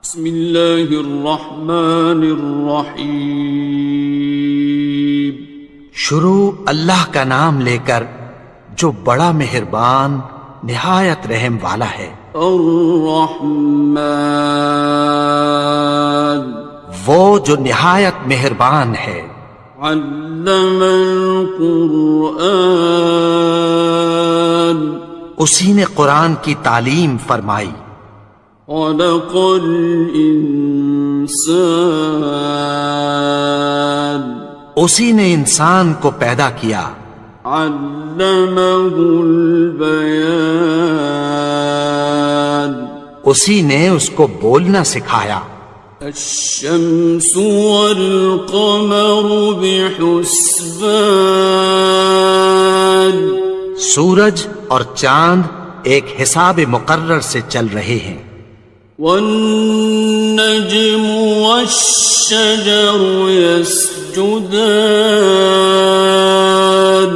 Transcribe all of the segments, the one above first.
بسم اللہ الرحمن الرحیم. شروع اللہ کا نام لے کر جو بڑا مہربان نہایت رحم والا ہے. الرحمن وہ جو نہایت مہربان ہے. علم القرآن اسی نے قرآن کی تعلیم فرمائی. خلق الانسان اسی نے انسان کو پیدا کیا. علمہ البیان اسی نے اس کو بولنا سکھایا. الشمس والقمر بحسبان سورج اور چاند ایک حساب مقرر سے چل رہے ہیں. والنجم والشجر يسجدان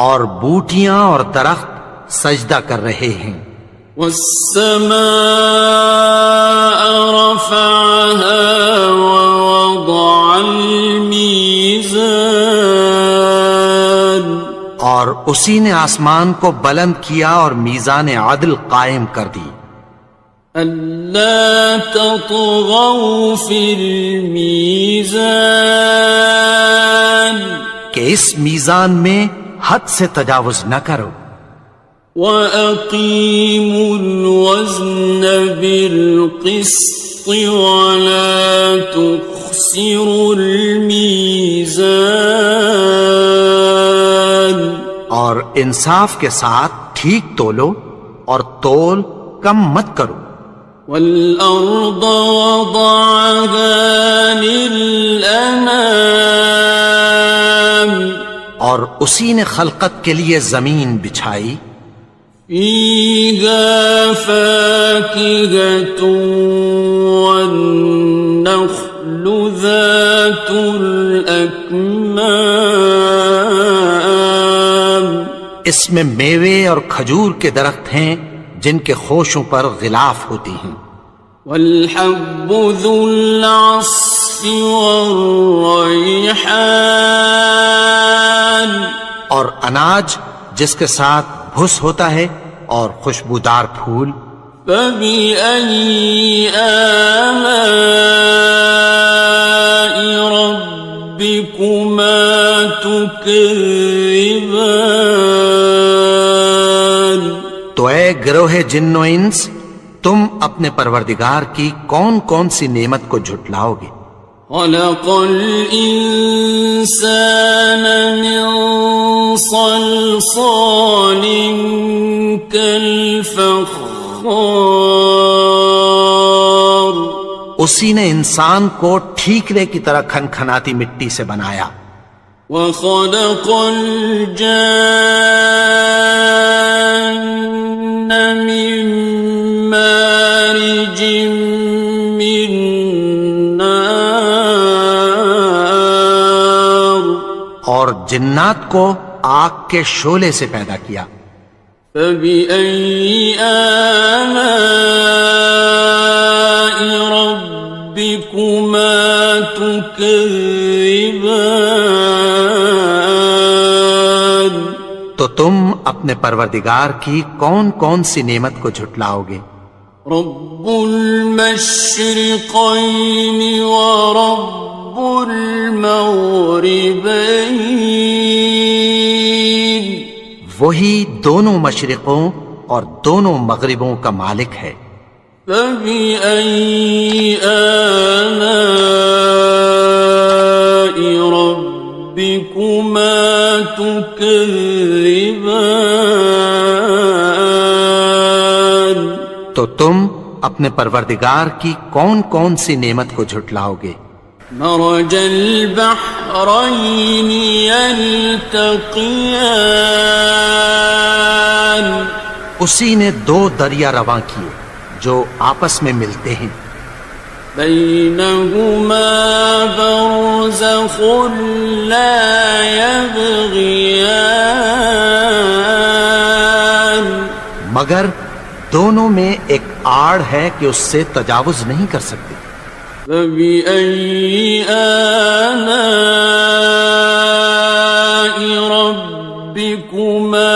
اور بوٹیاں اور درخت سجدہ کر رہے ہیں. والسماء رفعها ووضع الميزان اور اسی نے آسمان کو بلند کیا اور میزان عدل قائم کر دی. ألا تطغوا في الميزان کہ اس میزان میں حد سے تجاوز نہ کرو. وَأَقِيمُوا الْوَزْنَ بِالْقِسْطِ وَلَا تُخْسِرُوا الْمِيزَانَ اور انصاف کے ساتھ ٹھیک تولو اور تول کم مت کرو. وَالْأَرْضَ وَضَعَهَا لِلْأَنَامِ اور اسی نے خلقت کے لیے زمین بچھائی. فِيهَا فَاكِهَةٌ وَالنَّخْلُ ذَاتُ الْأَكْمَامِ اس میں میوے اور کھجور کے درخت ہیں جن کے خوشوں پر غلاف ہوتی ہیں. وَالْحَبُّ ذُو الْعَصْفِ وَالرَّيْحَانِ اور اناج جس کے ساتھ بھس ہوتا ہے اور خوشبودار پھول. فَبِأَيِّ آلَاءِ رَبِّكُمَا تُكَذِّبَانِ تو اے گروہ جن و انس تم اپنے پروردگار کی کون کون سی نعمت کو جھٹلاؤ گے. خلق الإنسان من صلصال كالفخار اسی نے انسان کو ٹھیکرے کی طرح کھنکھناتی مٹی سے بنایا. وخلق الجان من مارج من نار اور جنات کو آگ کے شعلے سے پیدا کیا. فبأي آلاء ربكما تكذبان تو تم اپنے پروردگار کی کون کون سی نعمت کو جھٹلاؤ گے. رب المشرقين ورب المغربين وہی دونوں مشرقوں اور دونوں مغربوں کا مالک ہے. فبأي آلاء ربكما تكذبان تو تم اپنے پروردگار کی کون کون سی نعمت کو جھٹلاؤ گے. مرج البحرين يلتقيان اسی نے دو دریا رواں کیے جو آپس میں ملتے ہیں. بينهما برزخ لا يبغيان مگر دونوں میں ایک آڑ ہے کہ اس سے تجاوز نہیں کر سکتے۔ فبأي آلاء ربكما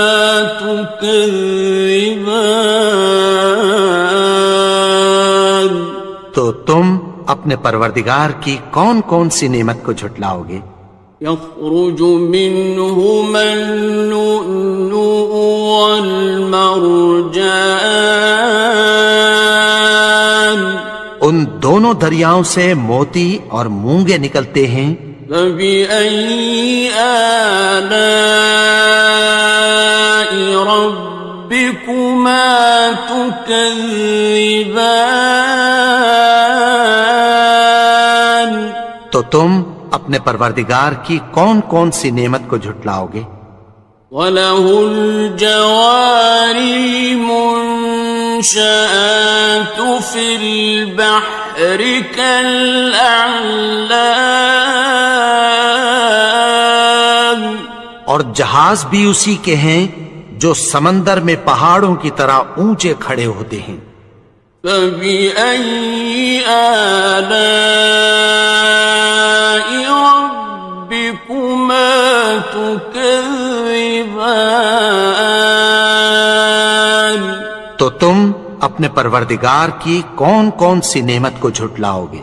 تكذبان؟ تو تم اپنے پروردگار کی کون کون سی نعمت کو جھٹلاؤ گے؟ يخرج منهما اللؤلؤ والمرجان، ان دونوں دریاؤں سے موتی اور مونگے نکلتے ہیں۔ فبأي آلاء ربكما تكذبان؟ تو تم اپنے پروردگار کی کون کون سی نعمت کو جھٹلاؤ گے؟ وَلَهُ الْجَوَارِ الْمُنشَآتُ فِي الْبَحْرِ كَالْأَعْلَامِ، اور جہاز بھی اسی کے ہیں جو سمندر میں پہاڑوں کی طرح اونچے کھڑے ہوتے ہیں۔ فَبِأَيِّ آلَاءِ رَبِّكُمَا تُكَذِّبَانِ؟ تو تم اپنے پروردگار کی کون کون سی نعمت کو جھٹلاؤ گے؟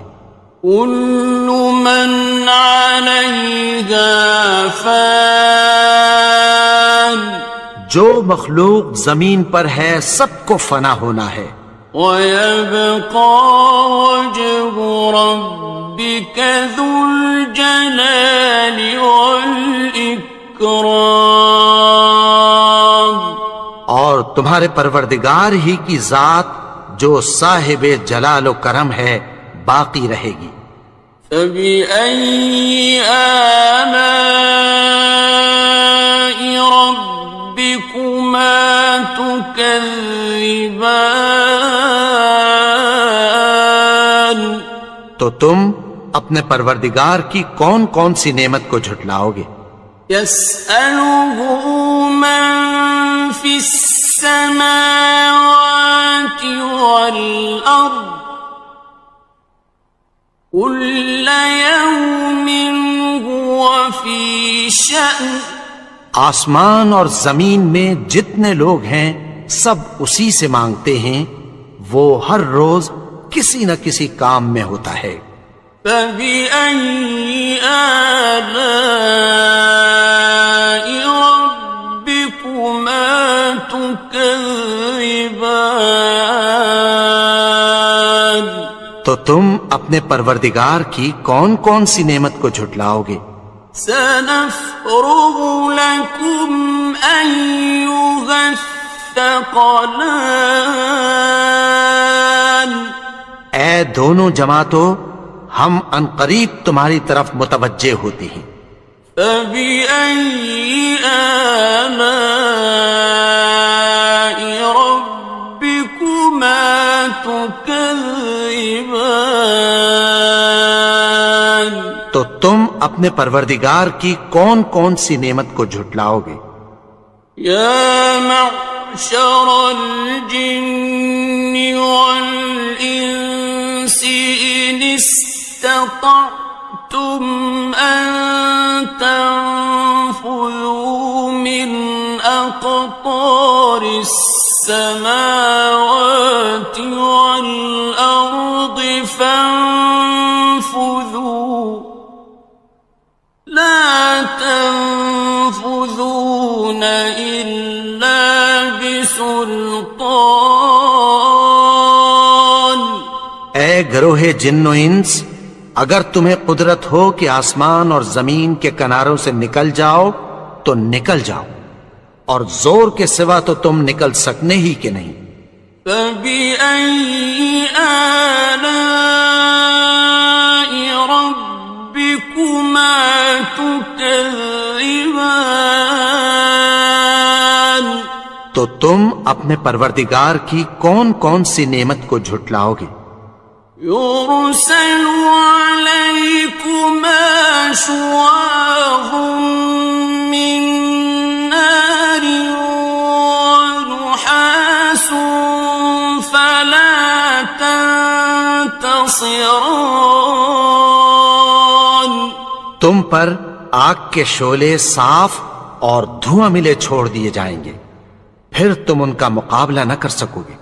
كُلُّ مَنْ عَلَيْهَا فَانٍ، جو مخلوق زمین پر ہے سب کو فنا ہونا ہے۔ وَيَبْقَى وَجْهُ رَبِّكَ ذُو الْجَلَالِ وَالْإِكْرَامِ، اور تمہارے پروردگار ہی کی ذات جو صاحب جلال و کرم ہے باقی رہے گی۔ فَبِأَيِّ آلَاءِ رَبِّكُمَا تُكَذِّبَانِ؟ تو تم اپنے پروردگار کی کون کون سی نعمت کو جھٹلاؤ گے؟ يَسْأَلُهُ مَن فِي السَّمَاوَاتِ وَالْأَرْضِ كُلَّ يَوْمٍ هُوَ فِي شَأْنٍ، آسمان اور زمین میں جتنے لوگ ہیں سب اسی سے مانگتے ہیں، وہ ہر روز کسی نہ کسی کام میں ہوتا ہے۔ فَبِأَيِّ آلَاءِ رَبِّكُمَا تُكَذِّبَانِ؟ تو تم اپنے پروردگار کی کون کون سی نعمت کو جھٹلاؤ گے؟ سَنَفْرُغُ لَكُمْ أَيُّهَ الثَّقَلَانِ، اے دونوں جماعتوں، ہم عنقریب تمہاری طرف متوجہ ہوتے ہیں۔ فَبِأَيِّ آلَاءِ رَبِّكُمَا تُكَذِّبَانِ؟ تو تم اپنے پروردگار کی کون کون سی نعمت کو جھٹلاؤ گے؟ يَا مَعْشَرَ الْجِنِّ وَالْإِنسِ إِنِ اسْتَطَعْتُمْ أَن تَنفُذُوا مِنْ أَقْطَارِ السَّمَاوَاتِ وَالْأَرْضِ فَانفُذُوا لَا تَنفُذُونَ إِلَّا بِسُلْطَانٍ۔ اے گروہ جن و انس، اگر تمہیں قدرت ہو کہ آسمان اور زمین کے کناروں سے نکل جاؤ تو نکل جاؤ، اور زور کے سوا تو تم نکل سکنے ہی کہ نہیں۔ فَبِأَيِّ آلَاءِ رَبِّكُمَا تُكَذِّبَانِ؟ تو تم اپنے پروردگار کی کون کون سی نعمت کو جھٹلاؤ گے؟ يُرْسَلُ عَلَيْكُمَا شُوَاظٌ مِّن نَّارٍ وَنُحَاسٌ فَلَا تنتصران. تم پر آگ کے شعلے صاف اور دھواں ملے چھوڑ دیے جائیں گے، پھر تم ان کا مقابلہ نہ کر سکو گے۔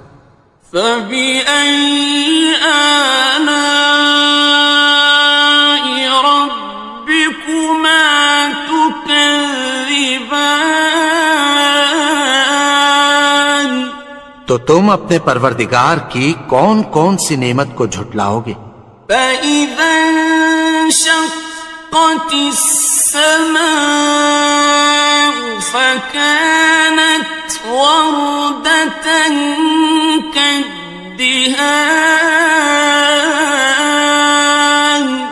فَبِأَيِّ آلَاءِ رَبِّكُمَا تُكَذِّبَانِ. تو تم اپنے پروردگار کی کون کون سی نعمت کو جھٹلاؤ گے؟ فَإِذَا انشَقَّتِ السَّمَاءُ فَكَانَتْ وَرْدَةً كَالدِّهَانِ.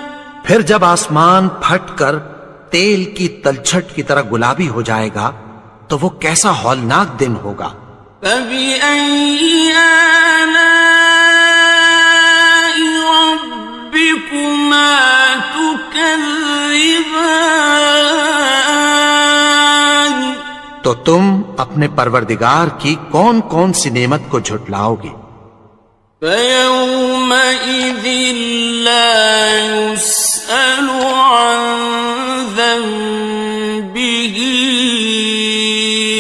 پھر جب آسمان پھٹ کر تیل کی تلچھٹ کی طرح گلابی ہو جائے گا تو وہ کیسا ہولناک دن ہوگا۔ فَبِأَيِّ آلَاءِ رَبِّكُمَا تُكَذِّبَانِ. تو تم اپنے پروردگار کی کون کون سی نعمت کو جھٹلاؤ گے؟ فَيَوْمَئِذٍ لَا يُسْأَلُ عَنْ ذَنبِهِ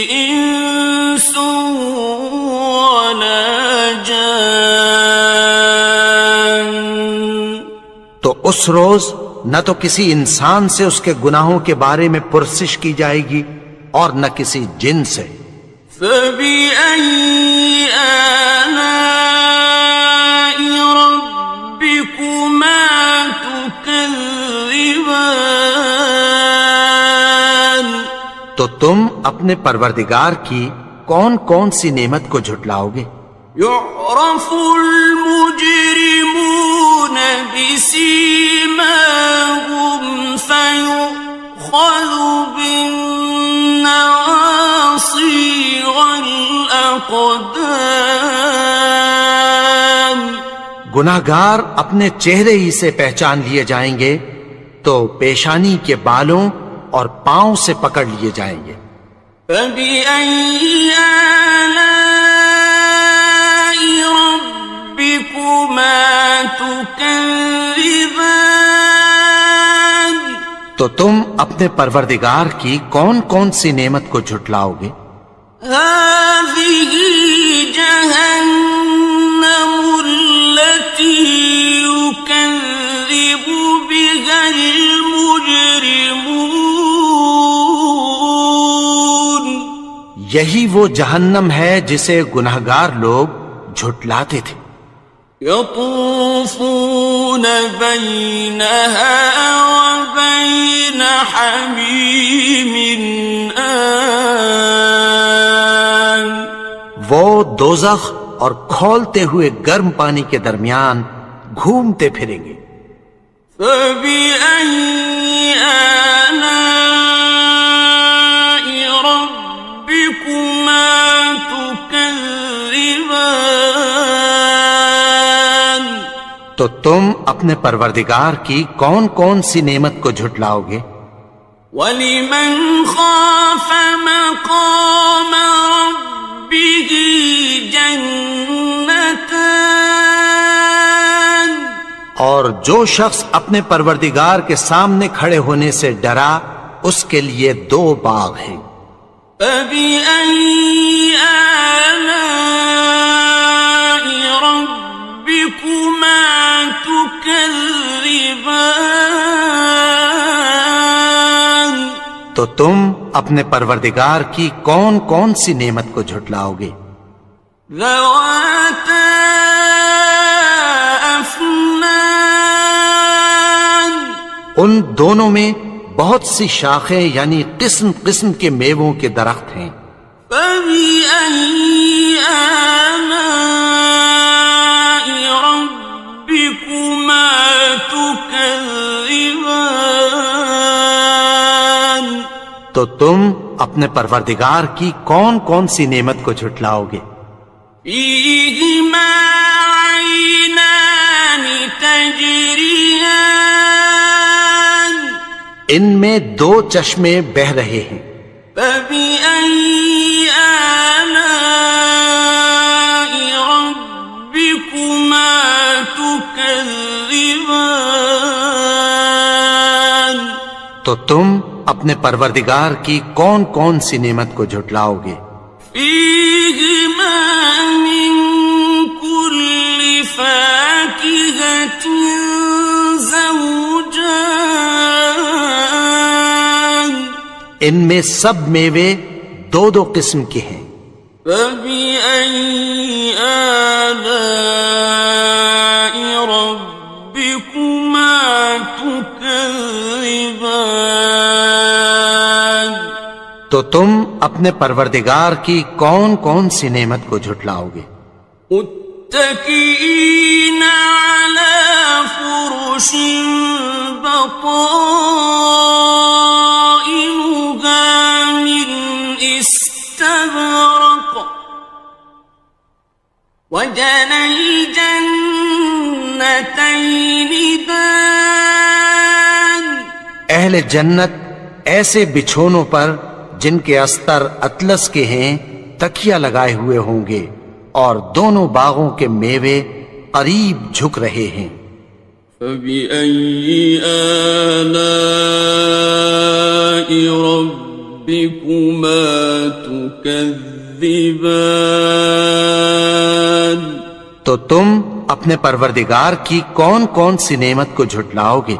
إِنسٌ وَلَا جَانٌ. تو اس روز نہ تو کسی انسان سے اس کے گناہوں کے بارے میں پرسش کی جائے گی اور نہ کسی جن سے۔ فَبِأَيِّ آلَاءِ رَبِّكُمَا تُكَذِّبَانِ. تو تم اپنے پروردگار کی کون کون سی نعمت کو جھٹلاؤ گے؟ يُعْرَفُ الْمُجْرِمُونَ بِسِيمَاهُمْ فَيُؤْخَذُ بِالنَّوَاصِي وَالْأَقْدَامِ. گناہگار اپنے چہرے ہی سے پہچان لیے جائیں گے تو پیشانی کے بالوں اور پاؤں سے پکڑ لیے جائیں گے۔ فَبِأَيِّ آلَاءِ رَبِّكُمَا تُكَذِّبَانِ. تو تم اپنے پروردگار کی کون کون سی نعمت کو جھٹلاؤ گے؟ هَٰذِهِ جَهَنَّمُ الَّتِي يُكَذِّبُ بِهَا الْمُجْرِمُونَ. یہی وہ جہنم ہے جسے گناہگار لوگ جھٹلاتے تھے۔ يَطُوفُونَ بَيْنَهَا وَبَيْنَ حَمِيمٍ آنٍ. وہ دوزخ اور کھولتے ہوئے گرم پانی کے درمیان گھومتے پھریں گے۔ فَبِأَيِّ آلَاءِ رَبِّكُمَا تُكَذِّبَانِ. تو تم اپنے پروردگار کی کون کون سی نعمت کو جھٹلاؤ گے؟ وَلِمَنْ خَافَ مَقَامَ رَبِّهِ جَنَّتَانِ. اور جو شخص اپنے پروردگار کے سامنے کھڑے ہونے سے ڈرا اس کے لیے دو باغ ہیں۔ فَبِأَيِّ آلَاءِ رَبِّكُمَا تُكَذِّبَانِ. تو تم اپنے پروردگار کی کون کون سی نعمت کو جھٹلاؤ گے؟ ذَوَاتَا أَفْنَانٍ. ان دونوں میں بہت سی شاخیں یعنی قسم قسم کے میووں کے درخت ہیں۔ فَبِأَيِّ آلَاءِ رَبِّكُمَا تُكَذِّبَانِ. تو تم اپنے پروردگار کی کون کون سی نعمت کو جھٹلاؤ گے؟ فِيهِمَا عَيْنَانِ تَجْرِيَانِ. ان میں دو چشمے بہہ رہے ہیں۔ فَبِأَيِّ آلَاءِ رَبِّكُمَا تُكَذِّبَانِ. تكذبان تو تم اپنے پروردگار کی کون کون سی نعمت کو جھٹلاؤ گے؟ فيهما من كل فاكهة زوجان ان میں سب میوے دو دو قسم کے ہیں۔ فبأي آلاء ربكما تكذبان تو تم اپنے پروردگار کی کون کون سی نعمت کو جھٹلاؤ گے؟ متكئين على فرش بطائنها من استبرق وجنى الجنتين دان اہل جنت ایسے بچھونوں پر جن کے استر اطلس کے ہیں تکیہ لگائے ہوئے ہوں گے، اور دونوں باغوں کے میوے قریب جھک رہے ہیں۔ فبأي آلاء ربكما تكذبان تو تم اپنے پروردگار کی کون کون سی نعمت کو جھٹلاؤ گے؟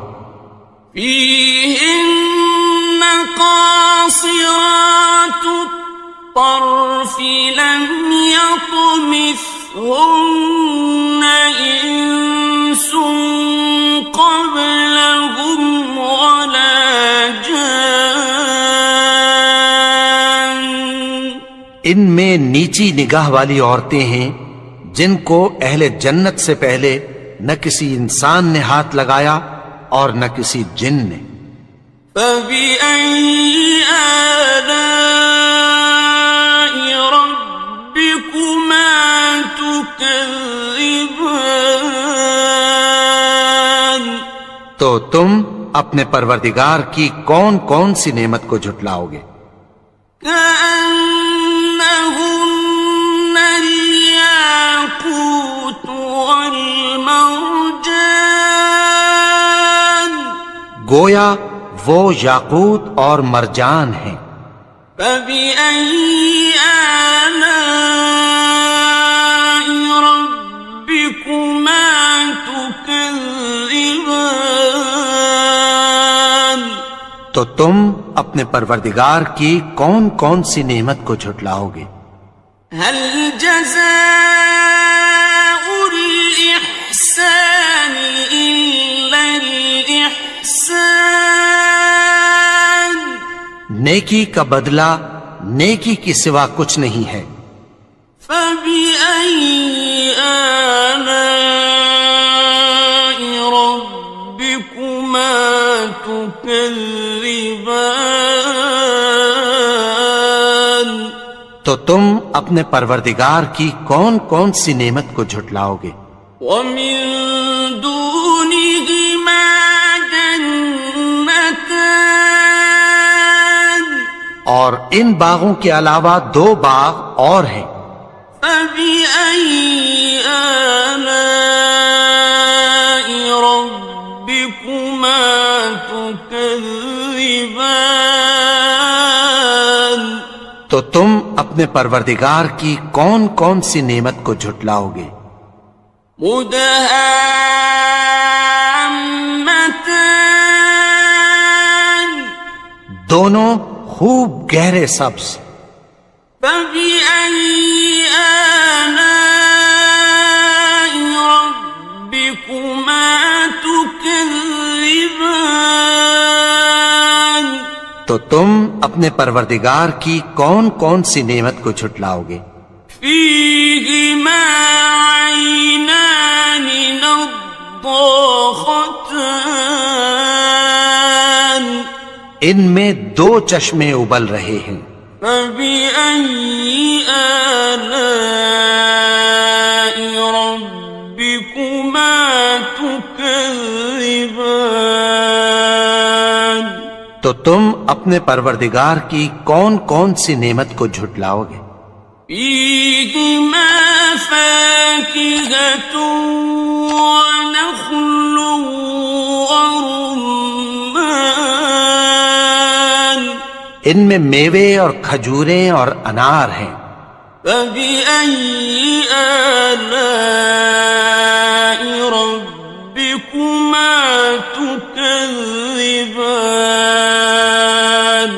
فيهن قاصرات الطرف لم يطمثهن إنس قبلهم ولا جان ان میں نیچی نگاہ والی عورتیں ہیں جن کو اہل جنت سے پہلے نہ کسی انسان نے ہاتھ لگایا اور نہ کسی جن نے۔ فبأي آلاء ربكما تكذبان تو تم اپنے پروردگار کی کون کون سی نعمت کو جھٹلاؤ گے؟ كأنهن الياقوت والمرجان گویا وہ یاقوت اور مرجان ہیں۔ فبأي آلاء ربكما تكذبان تو تم اپنے پروردگار کی کون کون سی نعمت کو جھٹلاؤ گے؟ هل جزاء الإحسان إلا الإحسان نیکی کا بدلہ نیکی کی سوا کچھ نہیں ہے۔ فبأي آلاء ربكما تكذبان تو تم اپنے پروردگار کی کون کون سی نعمت کو جھٹلاؤ گے؟ ومن دونهما جنتان اور ان باغوں کے علاوہ دو باغ اور ہیں۔ فبأي آلاء ربكما تكذبان تو تم اپنے پروردگار کی کون کون سی نعمت کو جھٹلاؤ گے؟ مدهامتان دونوں خوب گہرے سبز۔ فبأي آلاء ربكما تكذبان تو تم اپنے پروردگار کی کون کون سی نعمت کو جھٹلاؤ گے؟ فيهما عينان نضاختان ان میں دو چشمے ابل رہے ہیں۔ فبأي آلاء ربكما تكذبان تو تم اپنے پروردگار کی کون کون سی نعمت کو جھٹلاؤ گے؟ فيهما فاكهة ونخل ورمان ان میں میوے اور کھجوریں اور انار ہیں. فبأي آلاء ربكما تكذبان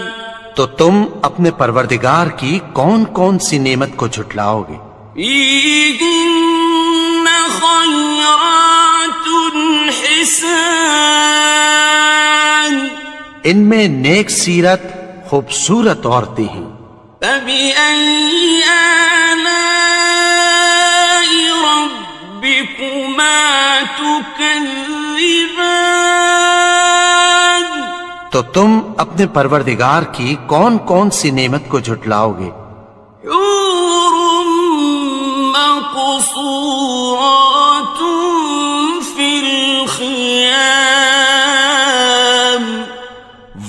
تو تم اپنے پروردگار کی کون کون سی نعمت کو جھٹلاؤ گے؟ فيهن خيرات حسان ان میں نیک سیرت خوبصورت عورتیں ہیں. فبأي آلاء ربكما تكذبان تو تم اپنے پروردگار کی کون کون سی نعمت کو جھٹلاؤ گے؟ حور مقصورات في الخيام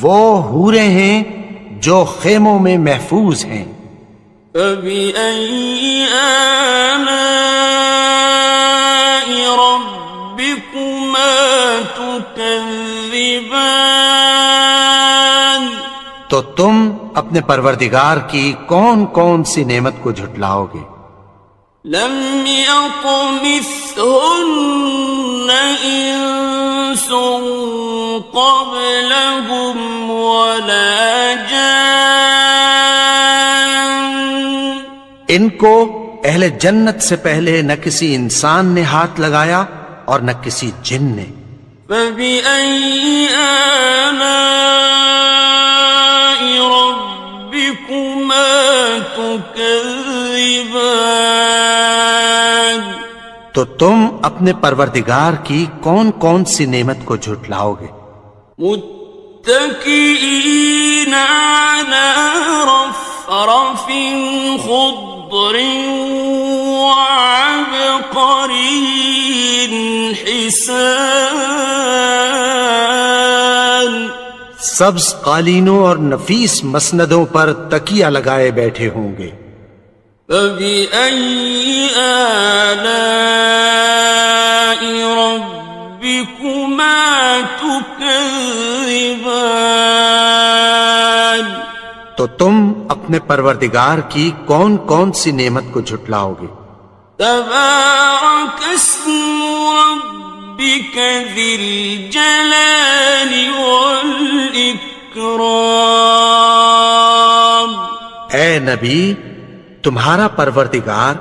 وہ حوریں ہیں جو خیموں میں محفوظ ہیں. فبأي آلاء ربكما تكذبان تو تم اپنے پروردگار کی کون کون سی نعمت کو جھٹلاؤ گے؟ لم يطمثهن إنس قبلهم ولا جان ان کو اہل جنت سے پہلے نہ کسی انسان نے ہاتھ لگایا اور نہ کسی جن نے. فبأي آلاء ربكما تكذبان تو تم اپنے پروردگار کی کون کون سی نعمت کو جھٹلاؤ گے؟ متكئين على رفرف خضر وعبقري حسان سبز قالینوں اور نفیس مسندوں پر تکیہ لگائے بیٹھے ہوں گے. فبأي آلاء ربكما تكذبان تو تم اپنے پروردگار کی کون کون سی نعمت کو جھٹلاؤ گے؟ تبارك اسم ربك ذي الجلال والإكرام اے نبی، تمہارا پروردگار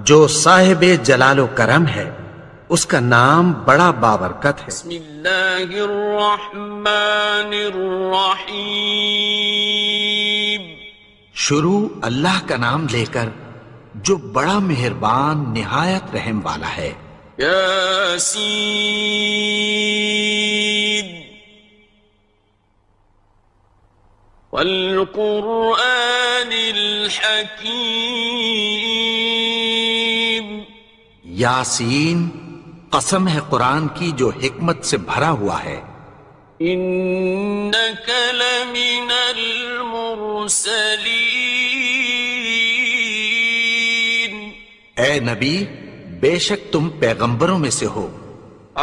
جو صاحب جلال و کرم ہے اس کا نام بڑا بابرکت ہے. بسم اللہ الرحمن الرحیم شروع اللہ کا نام لے کر جو بڑا مہربان نہایت رحم والا ہے. یاسین والقرآن الحکیم یاسین، قسم ہے قرآن کی جو حکمت سے بھرا ہوا ہے. انک لمن المرسلین اے نبی، بے شک تم پیغمبروں میں سے ہو.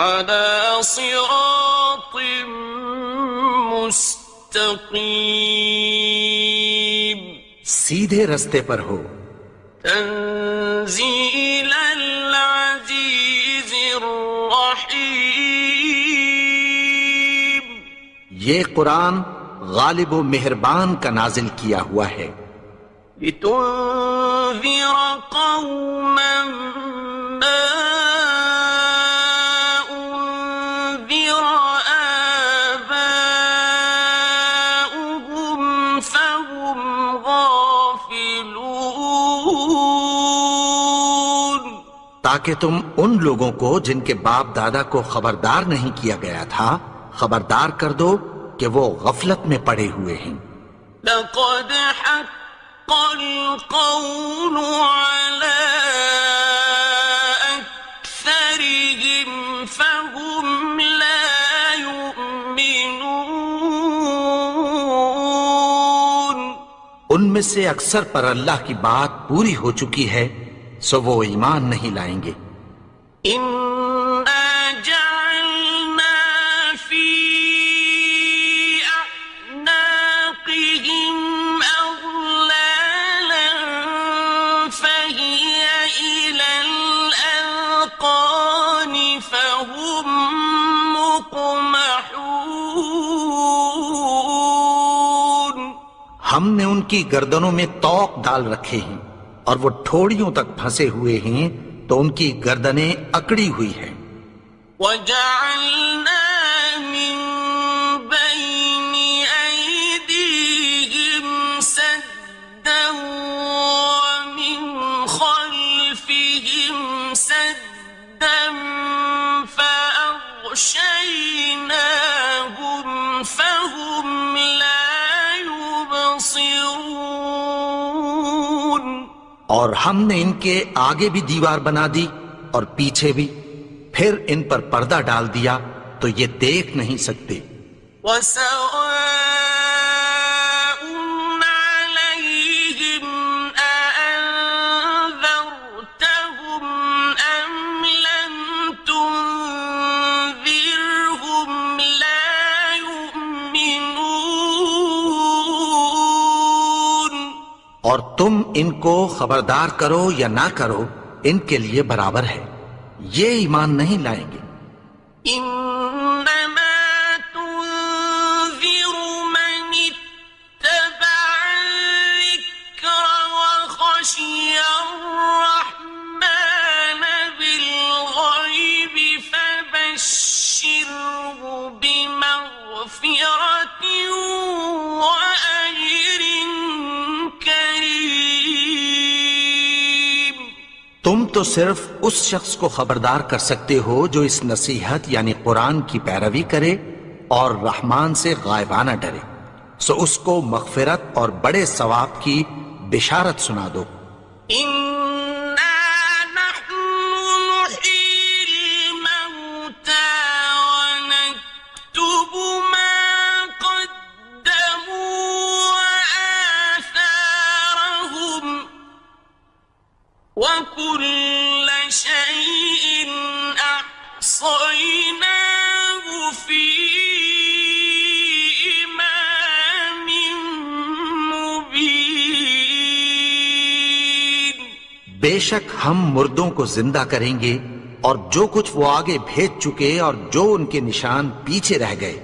علی صراط مستقیم سیدھے رستے پر ہو. تنزیل العزیز الرحیم یہ قرآن غالب و مہربان کا نازل کیا ہوا ہے. لتنذر قوما ما انذر آباؤهم فهم غافلون تاکہ تم ان لوگوں کو جن کے باپ دادا کو خبردار نہیں کیا گیا تھا خبردار کر دو کہ وہ غفلت میں پڑے ہوئے ہیں. لقد حق القول على أكثرهم فهم لا يؤمنون ان میں سے اکثر پر اللہ کی بات پوری ہو چکی ہے سو وہ ایمان نہیں لائیں گے۔ إنا جعلنا في أعناقهم أغلالا فهي إلى الأذقان فهم مقمحون۔ ہم نے ان کی گردنوں میں طوق ڈال رکھے ہیں اور وہ ٹھوڑیوں تک پھنسے ہوئے ہیں تو ان کی گردنیں اکڑی ہوئی ہیں۔ وَجَعَلْنَا مِن بَيْنِ أَيْدِيهِمْ سَدًّا وَمِنْ خَلْفِهِمْ سَدًّا فَأَغْشَيْنَاهُمْ فَهُمْ لَا يُبْصِرُونَ۔ اور ہم نے ان کے آگے بھی دیوار بنا دی اور پیچھے بھی، پھر ان پر پردہ ڈال دیا تو یہ دیکھ نہیں سکتے۔ وَسَوَاءٌ عَلَيْهِمْ أَأَنذَرْتَهُمْ أَمْ لَمْ تُنذِرْهُمْ لَا يُؤْمِنُونَ۔ اور تم ان کو خبردار کرو یا نہ کرو ان کے لیے برابر ہے، یہ ایمان نہیں لائیں گے۔ إنما تنذر من اتبع الذكر وخشي الرحمن بالغيب فبشره بمغفرة وأجر كريم۔ تم تو صرف اس شخص کو خبردار کر سکتے ہو جو اس نصیحت یعنی قرآن کی پیروی کرے اور رحمان سے غائبانہ ڈرے، سو اس کو مغفرت اور بڑے ثواب کی بشارت سنا دو۔ إنا نحن نحيي الموتى ونكتب ما قدموا وآثارهم وكل شيء أحصيناه في إمام مبين۔ بے شک ہم مردوں کو زندہ کریں گے اور جو کچھ وہ آگے بھیج چکے اور جو ان کے نشان پیچھے رہ گئے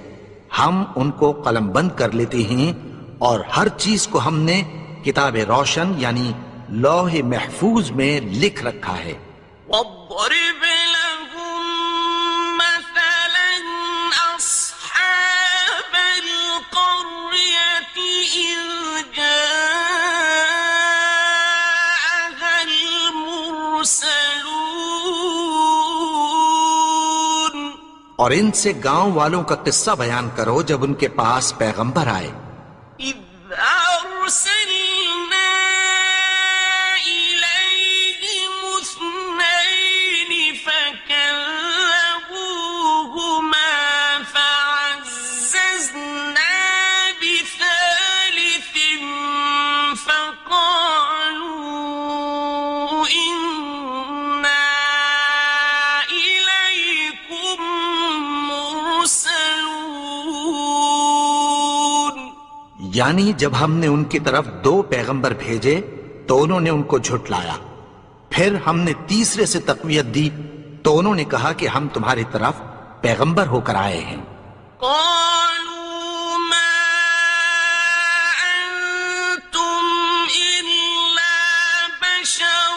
ہم ان کو قلم بند کر لیتے ہیں، اور ہر چیز کو ہم نے کتاب روشن یعنی لوح محفوظ میں لکھ رکھا ہے۔ واضرب لهم مثلا أصحاب القرية إذ جاءها المرسلون۔ اور ان سے گاؤں والوں کا قصہ بیان کرو جب ان کے پاس پیغمبر آئے۔ إذ أرسلنا إليهم اثنين فكذبوهما فعززنا بثالث فقالوا إنا إليكم مرسلون۔ یعنی جب ہم نے ان کی طرف 2 پیغمبر بھیجے تو انہوں نے ان کو جھٹلایا، پھر ہم نے تیسرے سے تقویت دی تو انہوں نے کہا کہ ہم تمہاری طرف پیغمبر ہو کر آئے ہیں۔ قالوا ما أنتم إلا بشر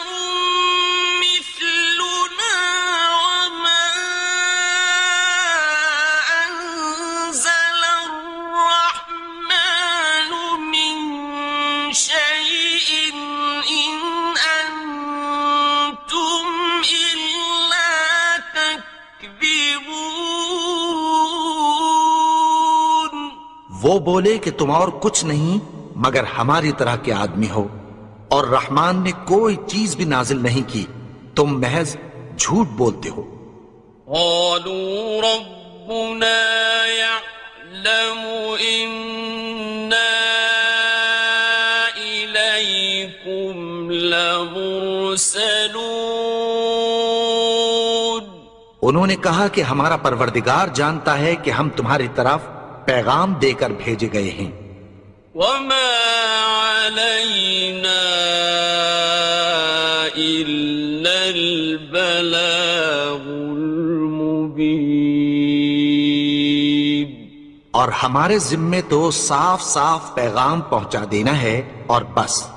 مثلنا وما أنزل الرحمن من شيء إن أنتم إلا تكذبون۔ وہ بولے کہ تم اور کچھ نہیں مگر ہماری طرح کے آدمی ہو، اور رحمان نے کوئی چیز بھی نازل نہیں کی، تم محض جھوٹ بولتے ہو۔ قالوا ربنا يعلم إنا إليكم لمرسلون انہوں نے کہا کہ ہمارا پروردگار جانتا ہے کہ ہم تمہاری طرف پیغام دے کر بھیجے گئے ہیں، وما علينا إلا البلاغ المبين، اور ہمارے ذمے تو صاف صاف پیغام پہنچا دینا ہے اور بس۔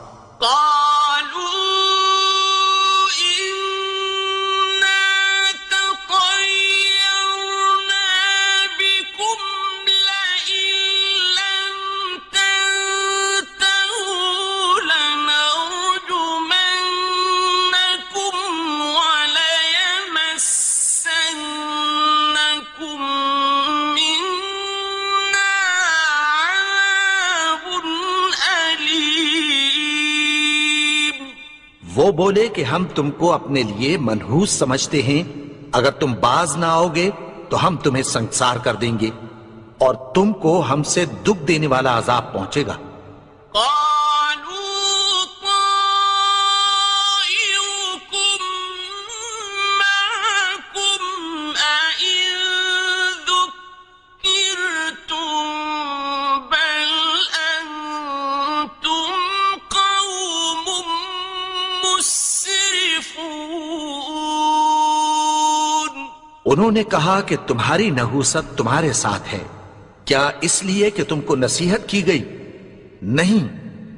وہ بولے کہ ہم تم کو اپنے لیے منحوس سمجھتے ہیں، اگر تم باز نہ آؤ گے تو ہم تمہیں سنسار کر دیں گے اور تم کو ہم سے دکھ دینے والا عذاب پہنچے گا۔ انہوں نے کہا کہ تمہاری نحوست تمہارے ساتھ ہے، کیا اس لیے کہ تم کو نصیحت کی گئی؟ نہیں،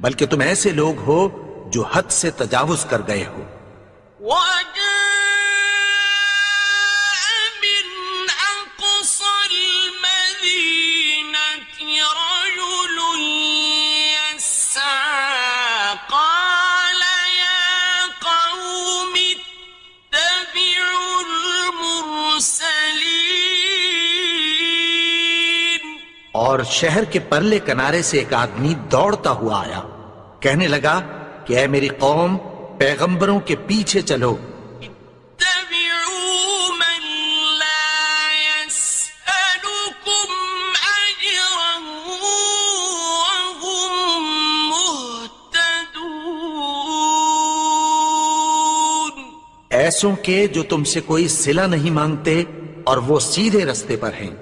بلکہ تم ایسے لوگ ہو جو حد سے تجاوز کر گئے ہو۔ اور شہر کے پرلے کنارے سے ایک آدمی دوڑتا ہوا آیا، کہنے لگا کہ اے میری قوم، پیغمبروں کے پیچھے چلو، ایسوں کے جو تم سے کوئی صلہ نہیں مانگتے اور وہ سیدھے رستے پر ہیں۔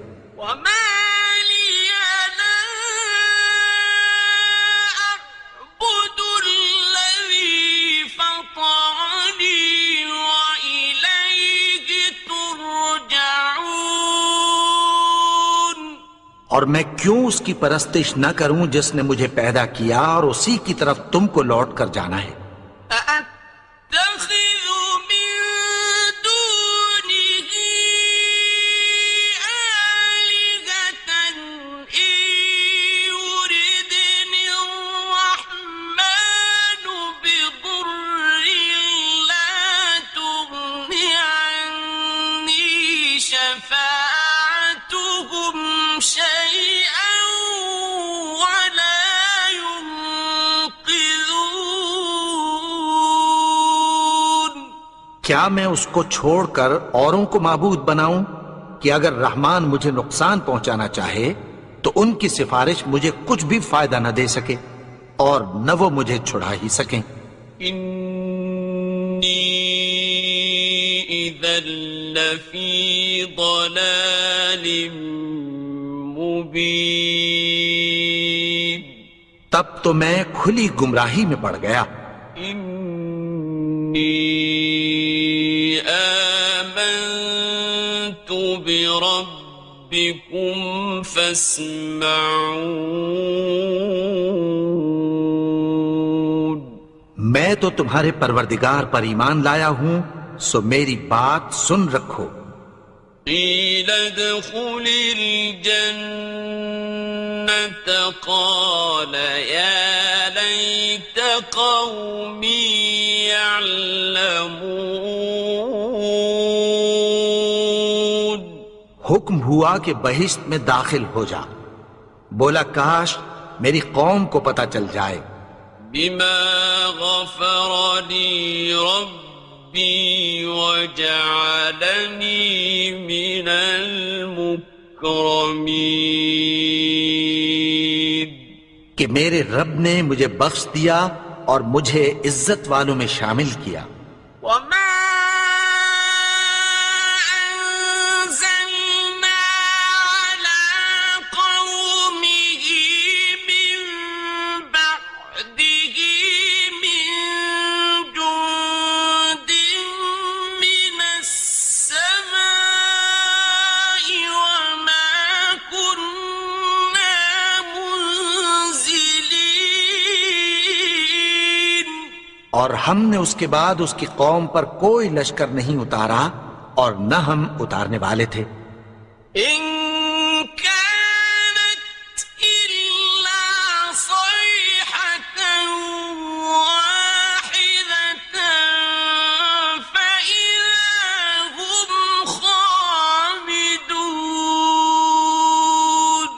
اور میں کیوں اس کی پرستش نہ کروں جس نے مجھے پیدا کیا اور اسی کی طرف تم کو لوٹ کر جانا ہے۔ کیا میں اس کو چھوڑ کر اوروں کو معبود بناؤں کہ اگر رحمان مجھے نقصان پہنچانا چاہے تو ان کی سفارش مجھے کچھ بھی فائدہ نہ دے سکے اور نہ وہ مجھے چھڑا ہی سکیں۔ انی اذا لفی ضلال مبین، تب تو میں کھلی گمراہی میں پڑ گیا۔ آمنت بربکم فاسمعون، میں تو تمہارے پروردگار پر ایمان لایا ہوں، سو میری بات سن رکھو۔ قیل ادخل الجنة قال یا لیت قومی یعلمون، حکم ہوا کہ بہشت میں داخل ہو جا، بولا کاش میری قوم کو پتہ چل جائے۔ بما غفر لی ربی وجعلنی من المکرمین، کہ میرے رب نے مجھے بخش دیا اور مجھے عزت والوں میں شامل کیا۔ وما اور ہم نے اس کے بعد اس کی قوم پر کوئی لشکر نہیں اتارا اور نہ ہم اتارنے والے تھے. إن كانت إلا صيحة واحدة فإذا هم خامدون.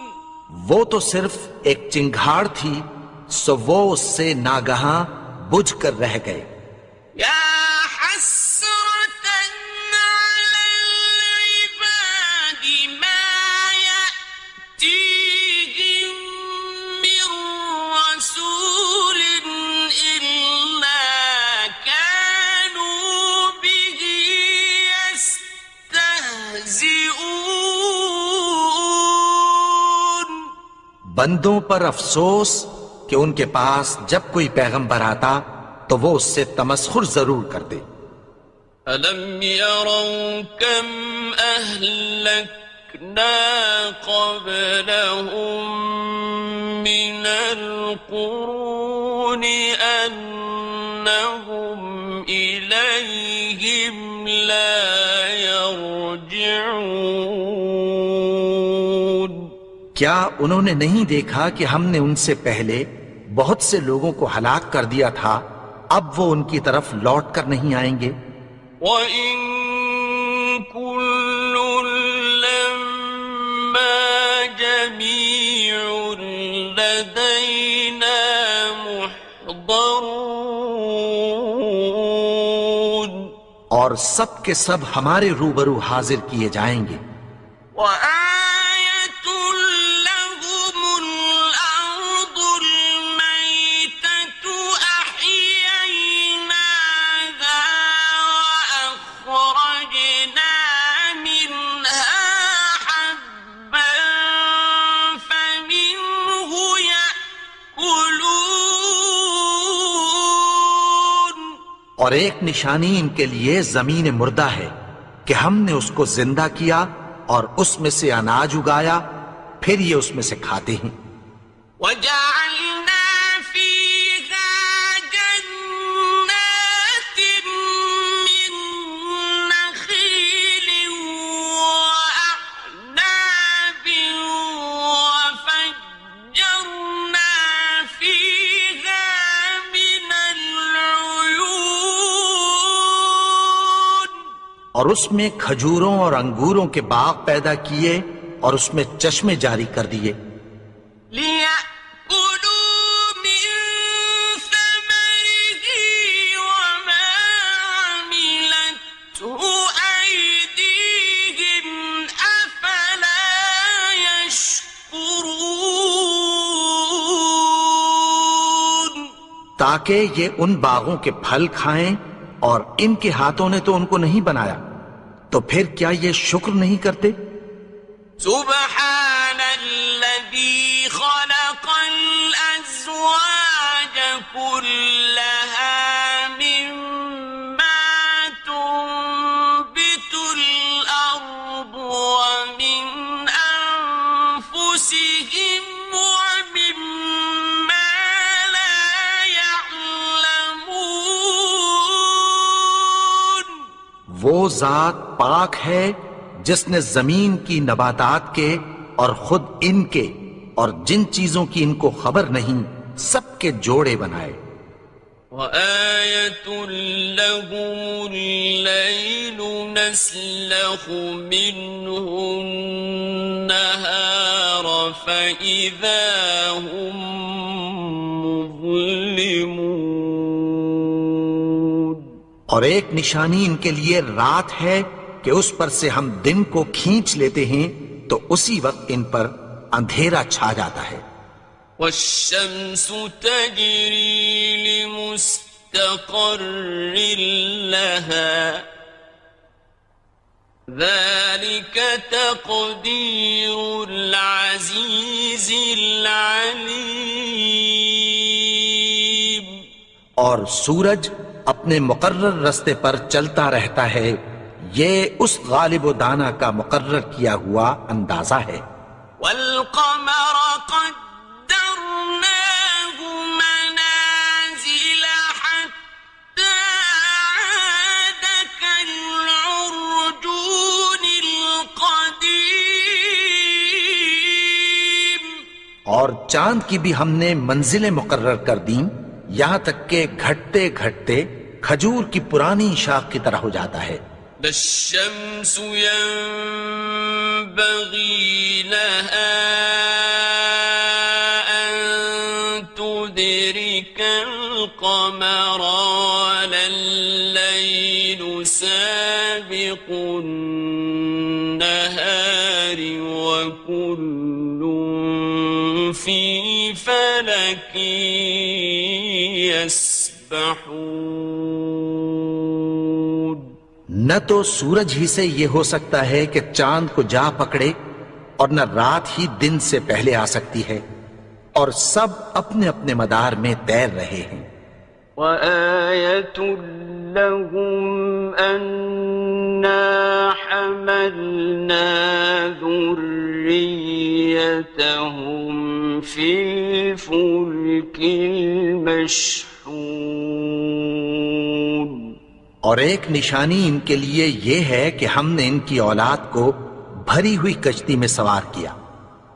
وہ تو صرف ایک چنگھاڑ تھی، سو وہ اس سے ناگہاں بجھ کر رہ گئے. يا حسرة على العباد ما يأتيهم من رسول إلا كانوا به يستهزئون. بندوں پر افسوس کہ ان کے پاس جب کوئی پیغمبر آتا تو وہ اس سے تمسخر ضرور کرتے. أَلَمْ يَرَوْا كَمْ أَهْلَكْنَا قَبْلَهُمْ مِنَ الْقُرُونِ أَنَّهُمْ إِلَيْهِمْ لَا يَرْجِعُونَ. کیا انہوں نے نہیں دیکھا کہ ہم نے ان سے پہلے بہت سے لوگوں کو ہلاک کر دیا تھا، اب وہ ان کی طرف لوٹ کر نہیں آئیں گے. وَإِن كُلٌّ لَّمَّا جَمِيعٌ لَّدَيْنَا مُحْضَرُونَ. اور سب کے سب ہمارے روبرو حاضر کیے جائیں گے. وَآيَةٌ لَّهُمُ الْأَرْضُ الْمَيْتَةُ أَحْيَيْنَاهَا وَأَخْرَجْنَا مِنْهَا حَبًّا فَمِنْهُ يَأْكُلُونَ. اور ایک نشانی ان کے لیے زمین مردہ ہے کہ ہم نے اس کو زندہ کیا اور اس میں سے اناج اگایا، پھر یہ اس میں سے کھاتے ہیں. وَجَعَلْنَا فِيهَا جَنَّاتٍ مِّن نَّخِيلٍ وَأَعْنَابٍ وَفَجَّرْنَا فِيهَا مِنَ الْعُيُونِ. اور اس میں کھجوروں اور انگوروں کے باغ پیدا کیے اور اس میں چشمے جاری کر دیے. لِيَأْكُلُوا مِن ثَمَرِهِ وَمَا عَمِلَتْهُ أَيْدِيهِمْ أَفَلَا يَشْكُرُونَ. تاکہ یہ ان باغوں کے پھل کھائیں اور ان کے ہاتھوں نے تو ان کو نہیں بنایا، تو پھر کیا یہ شکر نہیں کرتے؟ سبحان الذي خلق الأزواج كلها مما تنبت الأرض ومن أنفسهم ومما لا يعلمون. وہ ذات پاک ہے جس نے زمین کی نباتات کے اور خود ان کے اور جن چیزوں کی ان کو خبر نہیں سب کے جوڑے بنائے. وَآيَةٌ لَّهُمُ اللَّيْلُ نَسْلَخُ مِنْهُ النَّهَارَ فَإِذَا هُم مُظْلِمُونَ. اور ایک نشانی ان کے لیے رات ہے کہ اس پر سے ہم دن کو کھینچ لیتے ہیں تو اسی وقت ان پر اندھیرا چھا جاتا ہے. وَالشَّمْسُ تَجْرِي لِمُسْتَقَرٍّ لَّهَا ذَلِكَ تَقْدِيرُ الْعَزِيزِ الْعَلِيمِ. اور سورج اپنے مقرر رستے پر چلتا رہتا ہے، یہ اس غالب و دانا کا مقرر کیا ہوا اندازہ ہے. وَالْقَمَرَ قَدَّرْنَاهُ مَنَازِلَ حَتَّى اور چاند کی بھی ہم نے منزلیں مقرر کر دیں یہاں تک کہ گھٹتے گھٹتے کھجور کی پرانی شاخ کی طرح ہو جاتا ہے. لا الشمس ينبغي لها أن تدرك القمر ولا الليل سابق النهار وكل في فلك يسبحون. نہ تو سورج ہی سے یہ ہو سکتا ہے کہ چاند کو جا پکڑے اور نہ رات ہی دن سے پہلے آ سکتی ہے، اور سب اپنے اپنے مدار میں تیر رہے ہیں. وَآيَةٌ لَهُمْ أَنَّا حَمَلْنَا ذُرِّيَّتَهُمْ فِي الْفُلْكِ الْمَشْحُونِ. اور ایک نشانی ان کے لیے یہ ہے کہ ہم نے ان کی اولاد کو بھری ہوئی کشتی میں سوار کیا.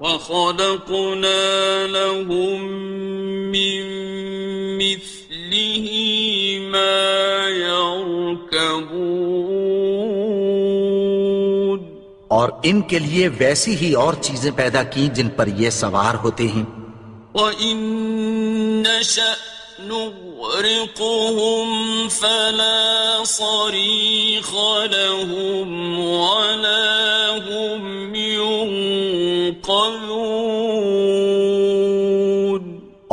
وَخَلَقْنَا لَهُم مِّن مِّثْلِهِ مَا يَرْكَبُونَ. اور ان کے لیے ویسی ہی اور چیزیں پیدا کی جن پر یہ سوار ہوتے ہیں. وَإِن نَّشَأْ نُغْرِقْهُمْ فَلَا صَرِيخَ لَهُمْ وَلَا هُمْ يُنقَذُونَ.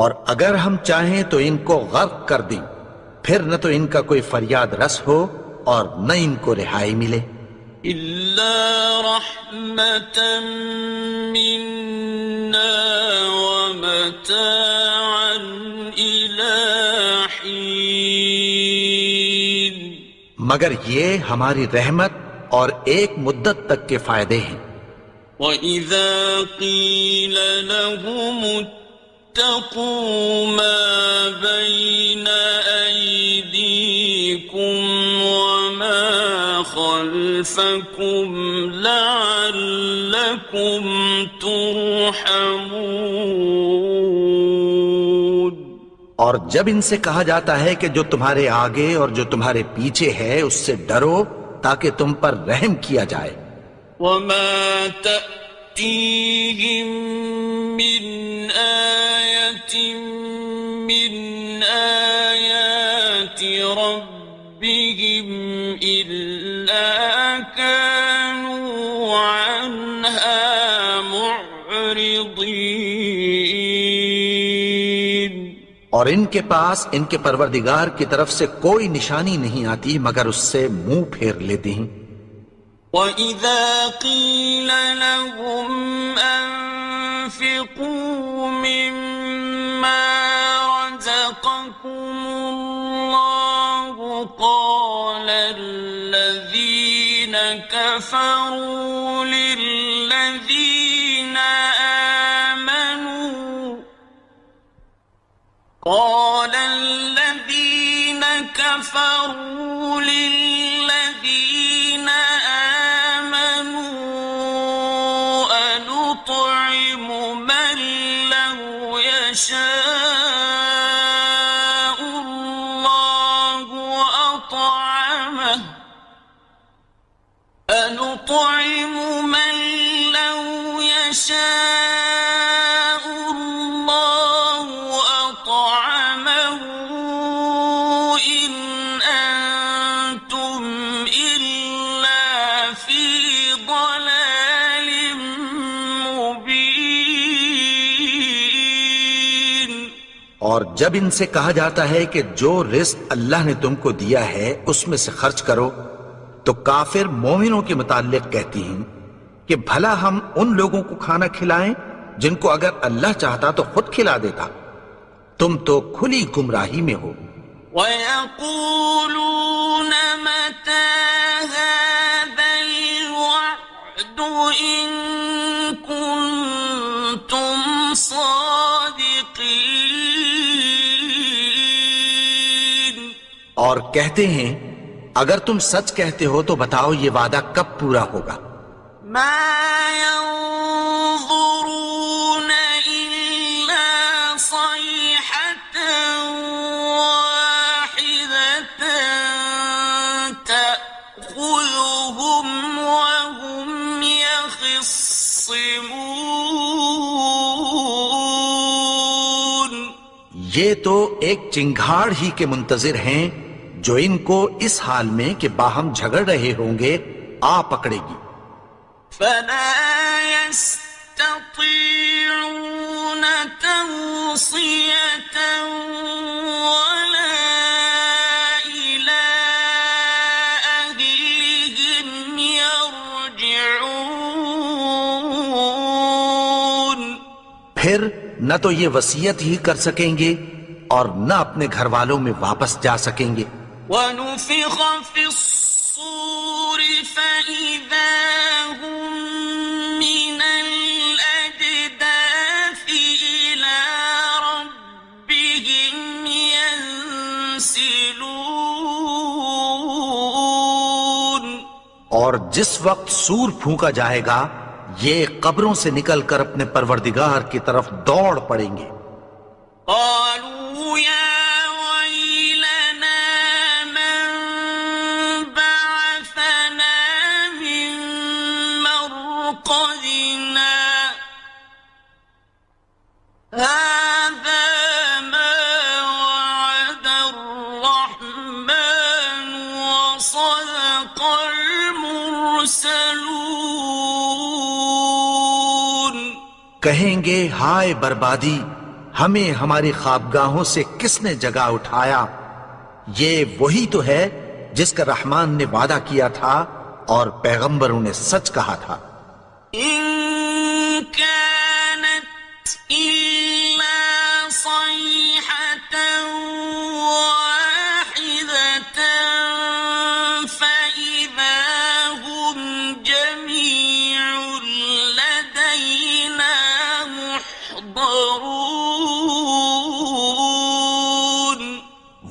اور اگر ہم چاہیں تو ان کو غرق کر دیں، پھر نہ تو ان کا کوئی فریاد رس ہو اور نہ ان کو رہائی ملے. إِلَّا رَحْمَةً مِّنَّا وَمَتَاعًا إِلَىٰ حِينٍ. مگر یہ ہماری رحمت اور ایک مدت تک کے فائدے ہیں. وَإِذَا قِيلَ لَهُمُ اتَّقُوا مَا بَيْنَ أَيْدِيكُمْ وَمَا خَلْفَكُمْ لَعَلَّكُمْ تُرْحَمُونَ. اور جب ان سے کہا جاتا ہے کہ جو تمہارے آگے اور جو تمہارے پیچھے ہے اس سے ڈرو تاکہ تم پر رحم کیا جائے. وَمَا تَأْتِيهِم مِّنْ آيَةٍ مِّنْ آيَاتِ رَبِّهِمْ إِلَّا كَانُوا عَنْهَا مُعْرِضِينَ. اور ان کے پاس ان کے پروردگار کی طرف سے کوئی نشانی نہیں آتی مگر اس سے منہ پھیر لیتے ہیں. وَإِذَا قِيلَ لَهُمْ أَنفِقُوا مِمَّا رَزَقَكُمُ اللَّهُ قَالَ الَّذِينَ كَفَرُوا لِلَّذِينَ آمَنُوا أَنُطْعِمُ مَن لَّوْ يَشَاءُ اللَّهُ أَطْعَمَهُ أَنُطْعِمُ مَن لَّوْ يَشَاءُ اللَّهُ أَطْعَمَهُ إِنْ أَنتُمْ إِلَّا فِي ضَلَالٍ مُّبِينٍ. اور جب ان سے کہا جاتا ہے کہ جو رزق اللہ نے تم کو دیا ہے اس میں سے خرچ کرو تو کافر مومنوں کے متعلق کہتی ہیں کہ بھلا ہم ان لوگوں کو کھانا کھلائیں جن کو اگر اللہ چاہتا تو خود کھلا دیتا. تم تو کھلی گمراہی میں ہو. وَيَقُولُونَ مَتَىٰ هَٰذَا الْوَعْدُ إِن كُنتُمْ صَادِقِينَ. اور کہتے ہیں اگر تم سچ کہتے ہو تو بتاؤ یہ وعدہ کب پورا ہوگا. مَا يَنظُرُونَ إِلَّا يختصمون یہ تو ایک چنگھاڑ ہی کے منتظر ہیں جو ان کو اس حال میں کہ باہم جھگڑ رہے ہوں گے آ پکڑے گی. فلا يستطيعون توصية ولا إلى أهلهم يرجعون پھر نہ تو یہ وصیت ہی کر سکیں گے اور نہ اپنے گھر والوں میں واپس جا سکیں گے. ونفخ في الصور فإذا هم من الأجداث إلى ربهم ينسلون اور جس وقت سور پھونکا جائے گا یہ قبروں سے نکل کر اپنے پروردگار کی طرف دوڑ پڑیں گے. قالوا يا ويلنا من بعثنا من مرقدنا هذا ما وعد الرحمن وصدق المرسلون کہیں گے ہائے بربادی، ہمیں ہماری خوابگاہوں سے کس نے جگا اٹھایا؟ یہ وہی تو ہے جس کا رحمان نے وعدہ کیا تھا اور پیغمبروں نے سچ کہا تھا. إن كانت إلا صيحة واحدة فإذا هم جميع لدينا محضرون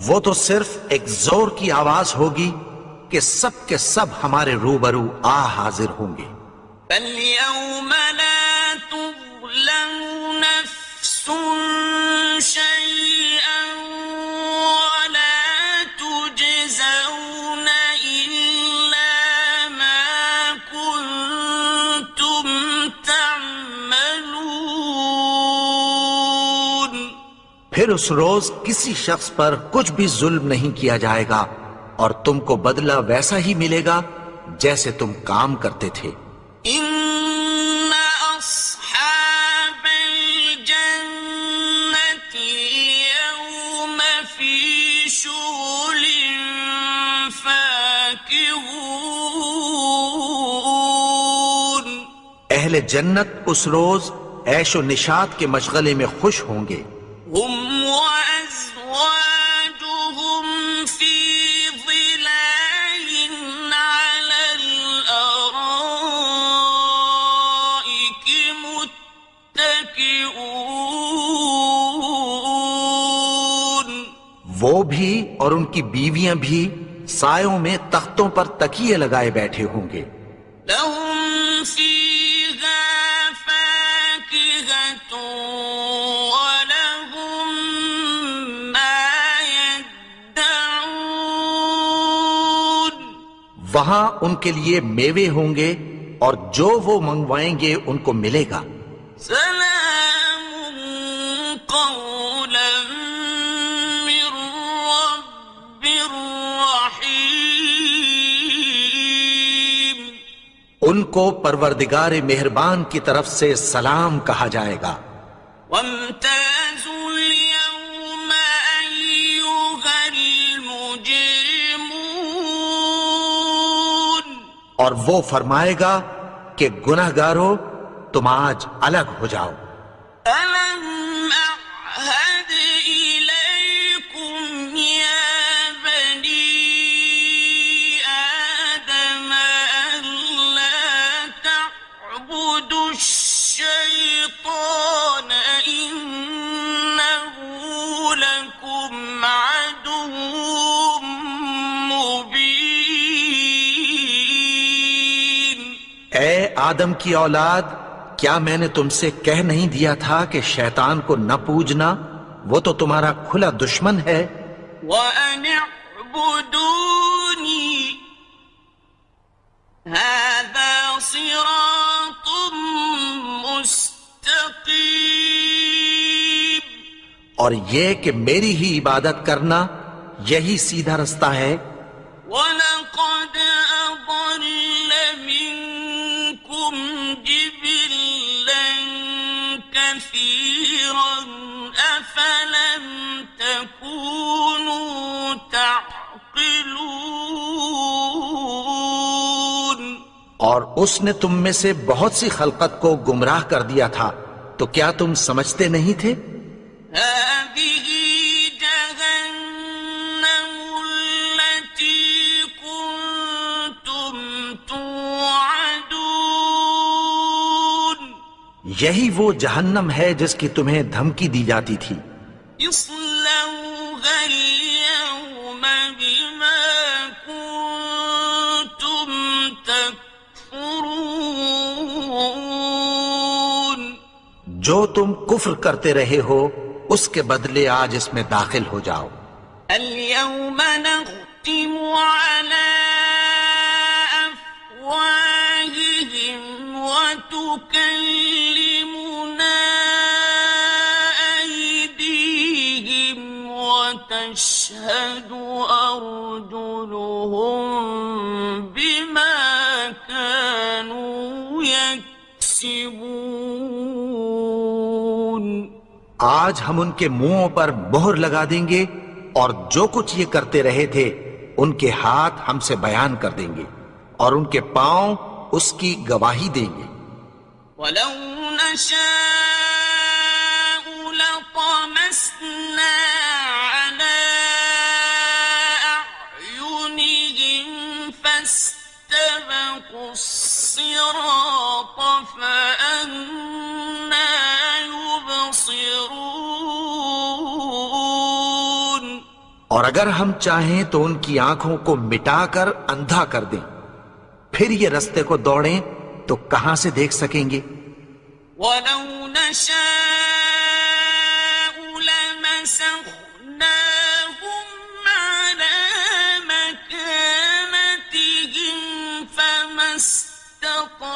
وہ تو صرف ایک زور کی آواز ہوگی کہ سب کے سب ہمارے روبرو آ حاضر ہوں گے. فاليوم لا تظلم نفس شيئا ولا تجزون إلا ما كنتم تعملون پھر اس روز کسی شخص پر کچھ بھی ظلم نہیں کیا جائے گا اور تم کو بدلہ ویسا ہی ملے گا جیسے تم کام کرتے تھے. إن أصحاب الجنة اليوم في شغل فاكهون اہل جنت اس روز عیش و نشاط کے مشغلے میں خوش ہوں گے. هم وأزواجهم في ظلال على الأرائك متكئون وہ بھی اور ان کی بیویاں بھی سایوں میں تختوں پر تکیے لگائے بیٹھے ہوں گے. لهم فيها فاكهة ولهم ما يدعون وہاں ان کے لیے میوے ہوں گے اور جو وہ منگوائیں گے ان کو ملے گا. سلام قولا من رب رحيم ان کو پروردگار مہربان کی طرف سے سلام کہا جائے گا. وامتازوا اليوم أيها المجرمون اور وہ فرمائے گا کہ گناہگارو تم آج الگ ہو جاؤ. ألم أعهد إليكم يا بني آدم ألا تعبدوا الشيطان إنه لكم عدو مبين اے آدم کی اولاد، کیا میں نے تم سے کہہ نہیں دیا تھا کہ شیطان کو نہ پوجنا، وہ تو تمہارا کھلا دشمن ہے. وأن اعبدوني هذا صراط مستقيم اور یہ کہ میری ہی عبادت کرنا یہی سیدھا رستہ ہے. وَلَقَدْ أَضَلَّ مِنكُمْ جِبِلًّا كَثِيرًا أَفَلَمْ تَكُونُوا تَعْقِلُونَ اور اس نے تم میں سے بہت سی خلقت کو گمراہ کر دیا تھا، تو کیا تم سمجھتے نہیں تھے؟ هذه جهنم التي كنتم توعدون یہی وہ جہنم ہے جس کی تمہیں دھمکی دی جاتی تھی. اصلوها اليوم بما كنتم تكفرون جو تم کفر کرتے رہے ہو اس کے بدلے آج اس میں داخل ہو جاؤ. اليوم نختم على أفواههم وتكلمنا أيديهم وتشهد أرجلهم بما كانوا يكسبون آج ہم ان کے منہوں پر مہر لگا دیں گے اور جو کچھ یہ کرتے رہے تھے ان کے ہاتھ ہم سے بیان کر دیں گے اور ان کے پاؤں اس کی گواہی دیں گے. وَلَوْ نَشَاءُ لَطَمَسْنَا عَلَىٰ أَعْيُنِهِمْ فَاسْتَبَقُوا الصِّرَاطَ فَأَنَّىٰ يُبْصِرُونَ اور اگر ہم چاہیں تو ان کی آنکھوں کو مٹا کر اندھا کر دیں، پھر یہ رستے کو دوڑیں تو کہاں سے دیکھ سکیں گے؟ وَلَوْ نَشَاءُ لَمَسَخْنَاهُمْ عَلَىٰ مَكَانَتِهِمْ فَمَا اسْتَطَاعُوا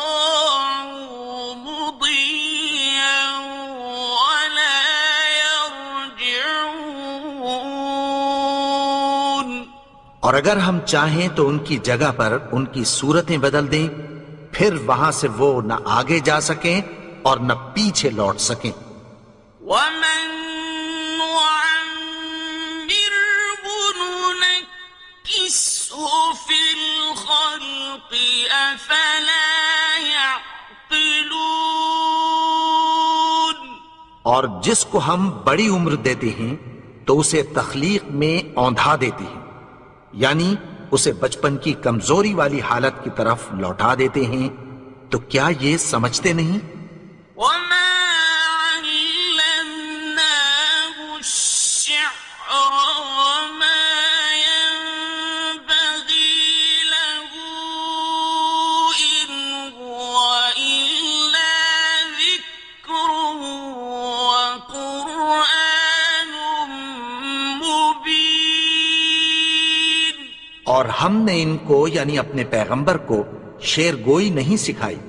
مُضِيًّا وَلَا يَرْجِعُونَ اور اگر ہم چاہیں تو ان کی جگہ پر ان کی صورتیں بدل دیں، پھر وہاں سے وہ نہ آگے جا سکیں اور نہ پیچھے لوٹ سکیں. وَمَن نُّعَمِّرْهُ نُنَكِّسْهُ فِي الْخَلْقِ أَفَلَا يَعْقِلُونَ اور جس کو ہم بڑی عمر دیتے ہیں تو اسے تخلیق میں اوندھا دیتے ہیں، یعنی اسے بچپن کی کمزوری والی حالت کی طرف لوٹا دیتے ہیں. تو کیا یہ سمجھتے نہیں؟ وَمَا عَلَّمْنَاهُ الشِّعْرَ وَمَا يَنبَغِي لَهُ إِنْ هُوَ إِلَّا ذِكْرٌ وَقُرْآنٌ مُبِينٌ اور ہم نے ان کو یعنی اپنے پیغمبر کو شعر گوئی نہیں سکھائی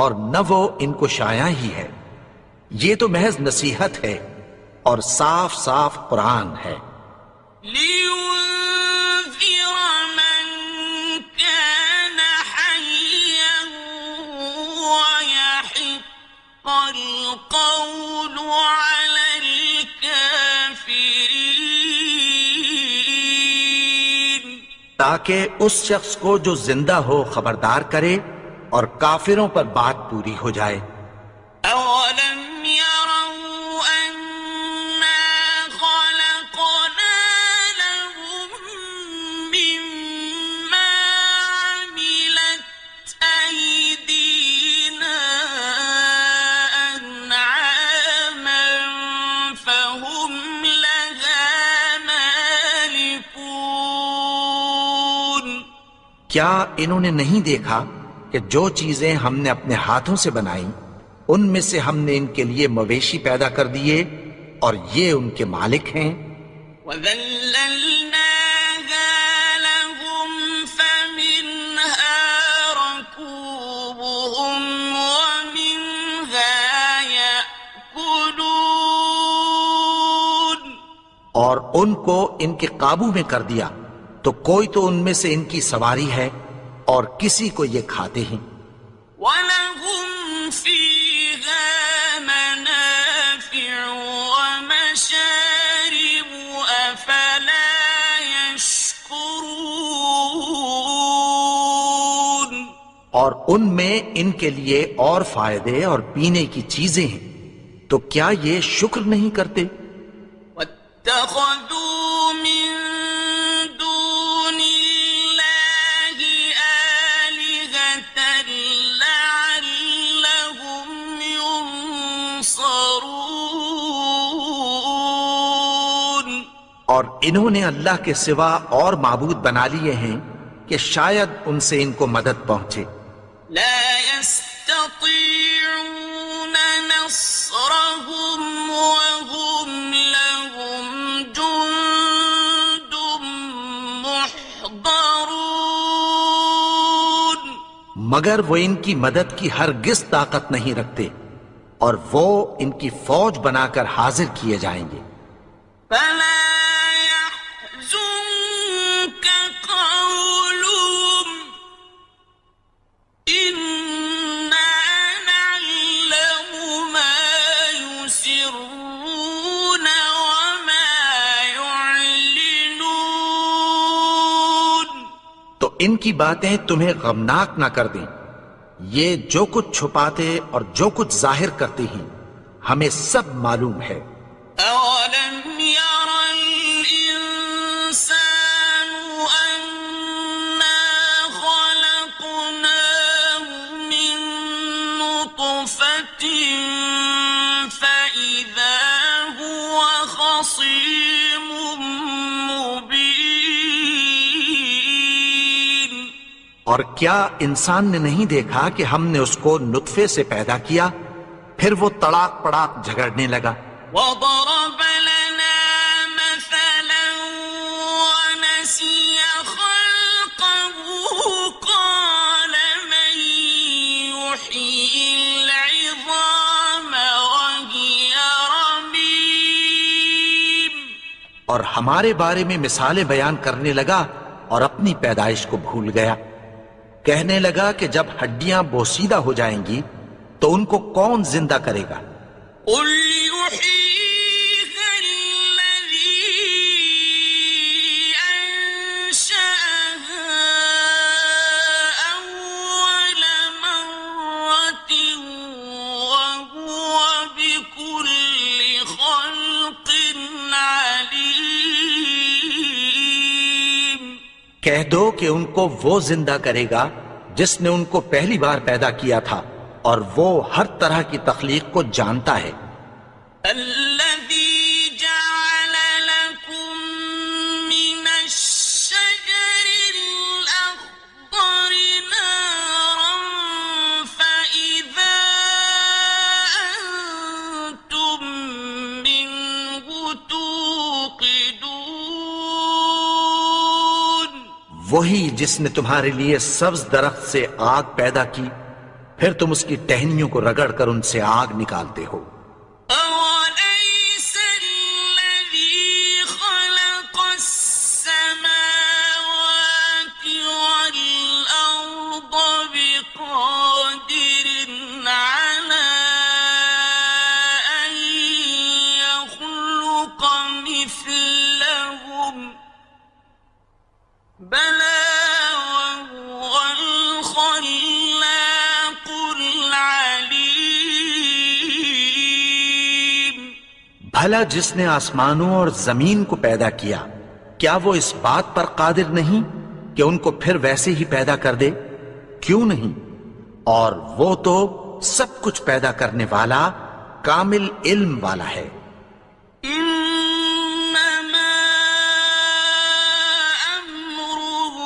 اور نہ وہ ان کو شایع ہی ہے، یہ تو محض نصیحت ہے اور صاف صاف قرآن ہے. لِيُنذِرَ مَن كَانَ حَيًّا وَيَحِقَّ الْقَوْلُ عَلَى الْكَافِرِينَ تاکہ اس شخص کو جو زندہ ہو خبردار کرے اور کافروں پر بات پوری ہو جائے. أَوَلَمْ يَرَوْا أَنَّا خَلَقْنَا لَهُم مِّمَّا عَمِلَتْ أَيْدِينَا أَنْعَامًا فَهُمْ لَهَا مَالِكُونَ کیا انہوں نے نہیں دیکھا کہ جو چیزیں ہم نے اپنے ہاتھوں سے بنائیں ان میں سے ہم نے ان کے لیے مویشی پیدا کر دیے اور یہ ان کے مالک ہیں. وَذَلَّلْنَاهَا لَهُمْ فَمِنْهَا اور ان کو ان کے قابو میں کر دیا تو کوئی تو ان میں سے ان کی سواری ہے اور کسی کو یہ کھاتے ہیں. وَلَهُمْ فِيهَا مَنَافِعُ وَمَشَارِبُ أَفَلَا يَشْكُرُونَ. اور ان میں ان کے لیے اور فائدے اور پینے کی چیزیں ہیں تو کیا یہ شکر نہیں کرتے؟ وَاتَّخَذُوا مِن دُونِ اللَّهِ آلِهَةً لَعَلَّهُمْ يُنصَرُونَ. اور انہوں نے اللہ کے سوا اور معبود بنا لیے ہیں کہ شاید ان سے ان کو مدد پہنچے. لا يستطيعون نصرهم وهم لهم جند محضرون. مگر وہ ان کی مدد کی ہرگز طاقت نہیں رکھتے اور وہ ان کی فوج بنا کر حاضر کیے جائیں گے. فلا يحزنك قولهم إنا نعلم ما يسرون وما يعلنون. تو ان کی باتیں تمہیں غمناک نہ کر دیں. یہ جو کچھ چھپاتے اور جو کچھ ظاہر کرتے ہیں ہمیں سب معلوم ہے. أولم ير الإنسان أنا خلقناه من نطفة فإذا هو خصيم مبين. اور کیا انسان نے نہیں دیکھا کہ ہم نے اس کو نطفے سے پیدا کیا پھر وہ تڑاک پڑاک جھگڑنے لگا. وضرب لنا مثلا ونسي خلقه قال من يحيي العظام وهي رميم. اور ہمارے بارے میں مثالیں بیان کرنے لگا اور اپنی پیدائش کو بھول گیا. کہنے لگا کہ جب ہڈیاں بوسیدہ ہو جائیں گی تو ان کو کون زندہ کرے گا؟ قل يحييها الذي أنشأها أول مرة وهو بكل خلق عليم. کہہ دو کہ ان کو وہ زندہ کرے گا جس نے ان کو پہلی بار پیدا کیا تھا اور وہ ہر طرح کی تخلیق کو جانتا ہے. الذي جعل لكم من الشجر الأخضر نارا فإذا أنتم منه توقدون. وہی جس نے تمہارے لیے سبز درخت سے آگ پیدا کی پھر تم اس کی ٹہنیوں کو رگڑ کر ان سے آگ نکالتے ہو. أوليس الذي خلق السماوات والأرض بقادر على أن يخلق مثلهم بلى وهو الخلاق العليم. بھلا جس نے آسمانوں اور زمین کو پیدا کیا کیا وہ اس بات پر قادر نہیں کہ ان کو پھر ویسے ہی پیدا کر دے؟ کیوں نہیں؟ اور وہ تو سب کچھ پیدا کرنے والا کامل علم والا ہے. إنما أمره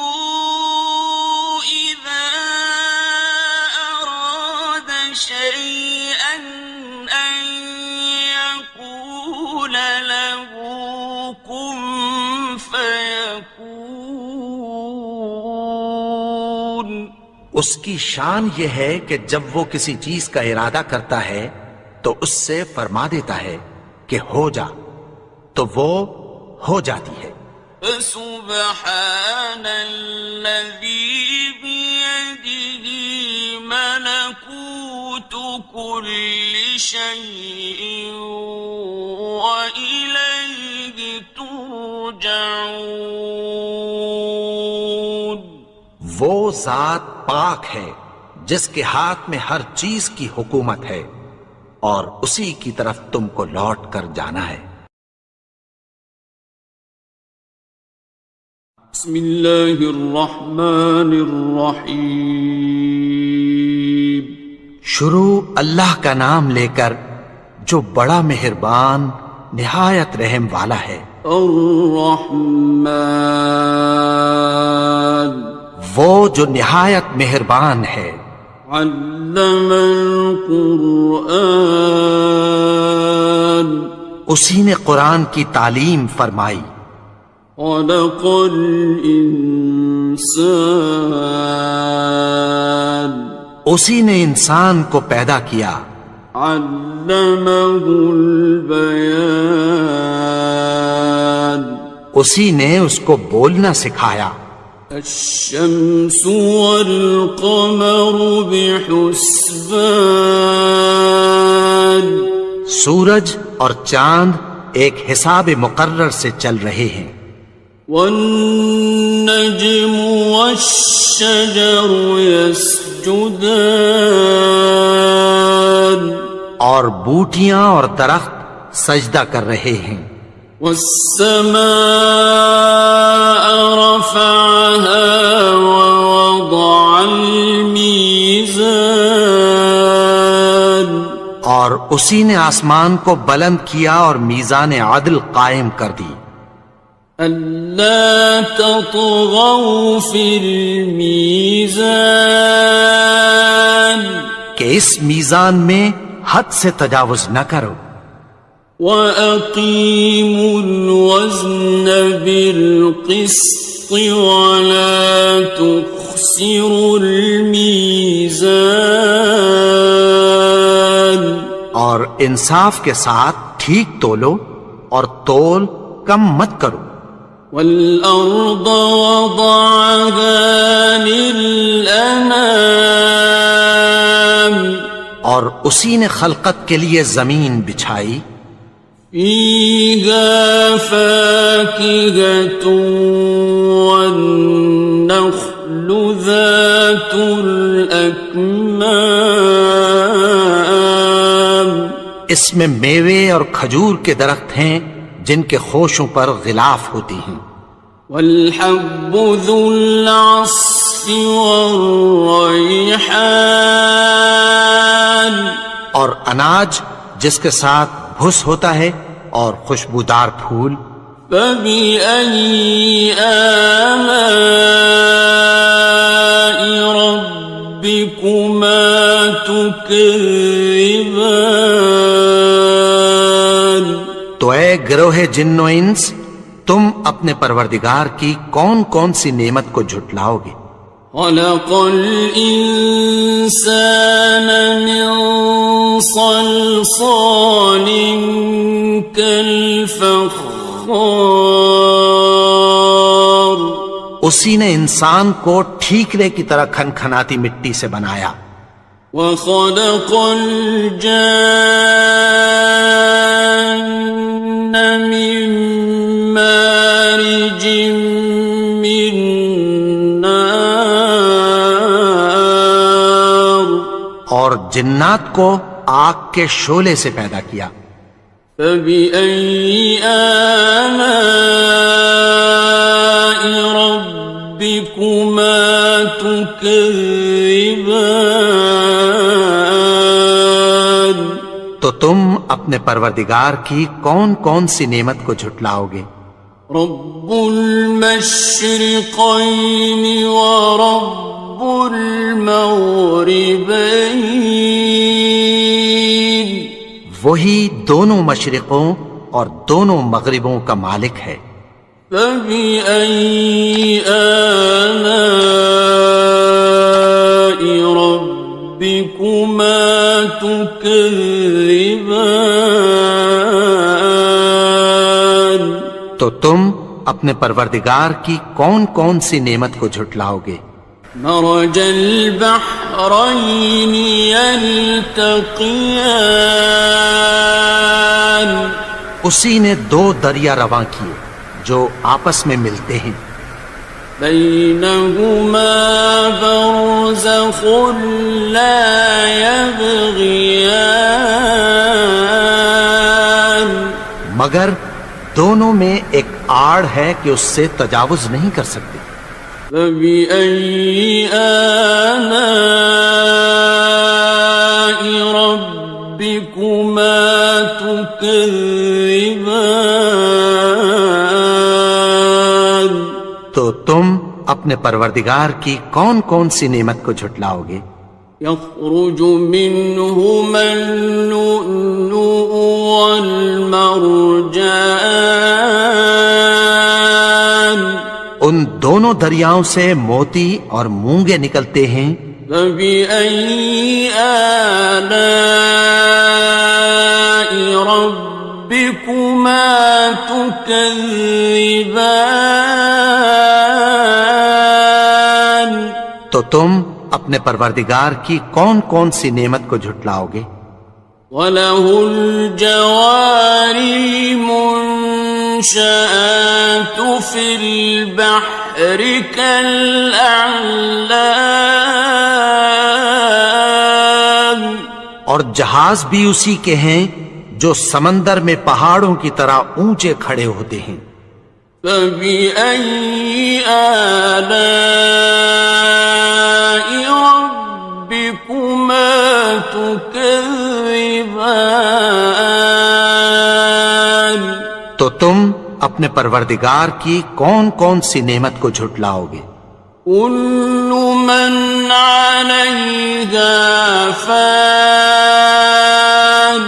إذا أراد شيئا أن يقول له كن فيكون. اس کی شان یہ ہے کہ جب وہ کسی چیز کا ارادہ کرتا ہے تو اس سے فرما دیتا ہے کہ ہو جا تو وہ ہو جاتی ہے۔ فسبحان الذي بيده ملكوت كل شيء وإليه ترجعون۔ وہ ذات پاک ہے جس کے ہاتھ میں ہر چیز کی حکومت ہے اور اسی کی طرف تم کو لوٹ کر جانا ہے۔ بسم اللہ الرحمن الرحیم۔ شروع اللہ کا نام لے کر جو بڑا مہربان نہایت رحم والا ہے۔ الرحمن وہ جو نہایت مہربان ہے۔ علم القرآن اسی نے قرآن کی تعلیم فرمائی۔ خلق الانسان اسی نے انسان کو پیدا کیا۔ علمہ البیان اسی نے اس کو بولنا سکھایا۔ الشمس والقمر بحسبان سورج اور چاند ایک حساب مقرر سے چل رہے ہیں۔ والنجم والشجر يسجدان اور بوٹیاں اور درخت سجدہ کر رہے ہیں۔ والسماء رفعها ووضع الميزان اور اسی نے آسمان کو بلند کیا اور میزان عدل قائم کر دی۔ ألا تطغوا في الميزان کہ اس میزان میں حد سے تجاوز نہ کرو۔ وَأَقِيمُوا الْوَزْنَ بِالْقِسْطِ وَلَا تُخْسِرُوا الْمِيزَانَ اور انصاف کے ساتھ ٹھیک تولو اور تول کم مت کرو۔ وَالْأَرْضَ وَضَعَهَا لِلْأَنَامِ اور اسی نے خلقت کے لیے زمین بچھائی۔ فِيهَا فَاكِهَةٌ وَالنَّخْلُ ذَاتُ الْأَكْمَامِ اس میں میوے اور کھجور کے درخت ہیں جن کے خوشوں پر غلاف ہوتی ہیں۔ وَالْحَبُّ ذُو الْعَصْفِ وَالرَّيْحَانِ اور اناج جس کے ساتھ بھس ہوتا ہے اور خوشبودار پھول۔ فَبِأَيِّ آلَاءِ رَبِّكُمَا تُكَذِّبَانِ تو اے گروہ جن و انس، تم اپنے پروردگار کی کون کون سی نعمت کو جھٹلاؤ گے؟ خَلَقَ الْإِنسَانَ مِنْ صَلْصَالٍ كَالْفَخَّارِ اسی نے انسان کو ٹھیکرے کی طرح کھنکھناتی مٹی سے بنایا۔ وَخَلَقَ الْجَانَّ مِن مَّارِجٍ مِّن نَّارٍ اور جنات کو آگ کے شعلے سے پیدا کیا۔ فَبِأَيِّ آلَاءِ رَبِّكُمَا تُكَذِّبَانِ تو تم اپنے پروردگار کی کون کون سی نعمت کو جھٹلاؤ گے؟ رب المشرقين ورب المغربين وہی دونوں مشرقوں اور دونوں مغربوں کا مالک ہے۔ فبأي آلاء ربكما تكذبان تو تم اپنے پروردگار کی کون کون سی نعمت کو جھٹلاؤ گے؟ مرج البحرين يلتقيان اسی نے دو دریا رواں کیے جو آپس میں ملتے ہیں، بينهما برزخ لا يبغيان مگر دونوں میں ایک آڑ ہے کہ اس سے تجاوز نہیں کر سکتے۔ فبأي آلاء ربكما تكذبان تو تم اپنے پروردگار کی کون کون سی نعمت کو جھٹلاؤ گے؟ يخرج منهما اللؤلؤ والمرجان ان دونوں دریاؤں سے موتی اور مونگے نکلتے ہیں۔ فبأي آلاء ربكما تكذبان تو تم اپنے پروردگار کی کون کون سی نعمت کو جھٹلاؤ گے؟ وَلَهُ الْجَوَارِ الْمُنشَآتُ فِي الْبَحْرِ كَالْأَعْلَامِ اور جہاز بھی اسی کے ہیں جو سمندر میں پہاڑوں کی طرح اونچے کھڑے ہوتے ہیں۔ فَبِأَيِّ آلَاءِ رَبِّكُمَا تُكَذِّبَانِ تو تم اپنے پروردگار کی کون کون سی نعمت کو جھٹلاؤ گے؟ كُلُّ مَنْ عَلَيْهَا فَانٍ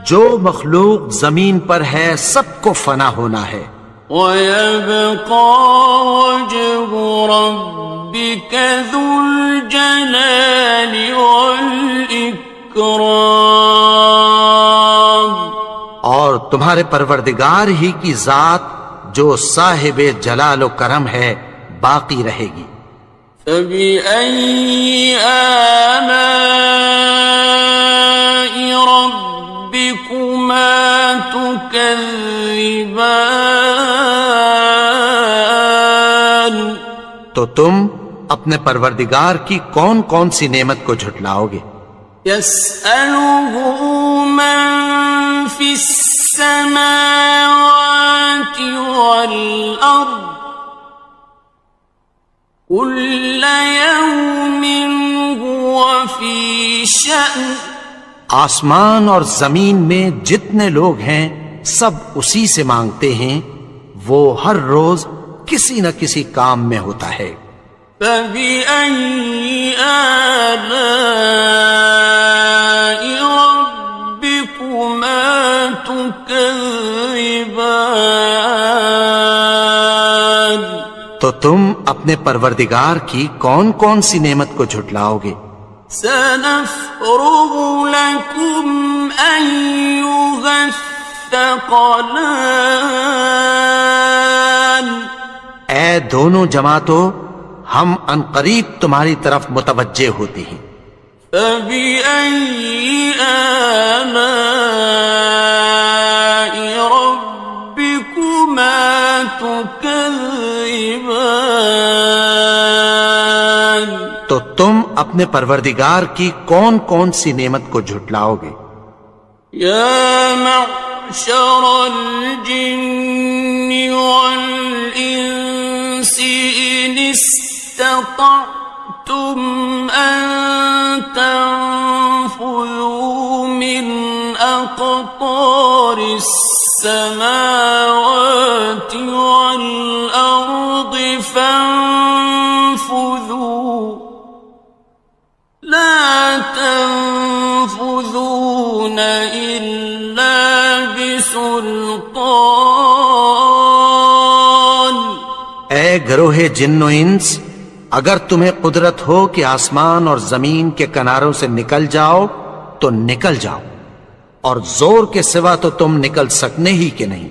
جو مخلوق زمین پر ہے سب کو فنا ہونا ہے، وَيَبْقَى وَجْهُ رَبِّكَ ذُو الْجَلَالِ وَالْإِكْرَامِ اور تمہارے پروردگار ہی کی ذات جو صاحب جلال و کرم ہے باقی رہے گی۔ فَبِأَيِّ آلَاءِ رَبِّكُمَا تُكَذِّبَانِ تو تم اپنے پروردگار کی کون کون سی نعمت کو جھٹلاؤ گے؟ يَسْأَلُهُ مَن فِي السَّمَاوَاتِ وَالْأَرْضِ كُلَّ يَوْمٍ هُوَ فِي شَأْنٍ آسمان اور زمین میں جتنے لوگ ہیں سب اسی سے مانگتے ہیں، وہ ہر روز کسی نہ کسی کام میں ہوتا ہے۔ فَبِأَيِّ آلَاءِ رَبِّكُمَا تُكَذِّبَانِ تو تم اپنے پروردگار کی کون کون سی نعمت کو جھٹلاؤ گے؟ سَنَفْرُغُ لَكُمْ أَيُّهَ الثَّقَلَانِ اے دونوں جماعتوں، ہم عنقریب تمہاری طرف متوجہ ہوتے ہیں۔ فَبِأَيِّ آلَاءِ رَبِّكُمَا تُكَذِّبَانِ تو تم اپنے پروردگار کی کون کون سی نعمت کو جھٹلاؤ گے؟ يَا مَعْشَرَ الْجِنِّ وَالْإِنسِ إِنِ اسْتَطَعْتُمْ أَن تَنفُذُوا مِنْ أَقْطَارِ السَّمَاوَاتِ وَالْأَرْضِ فَانفُذُوا لَا تَنفُذُونَ إِلَّا بِسُلْطَانٍ اے گروہ جن و انس، اگر تمہیں قدرت ہو کہ آسمان اور زمین کے کناروں سے نکل جاؤ تو نکل جاؤ، اور زور کے سوا تو تم نکل سکنے ہی کہ نہیں۔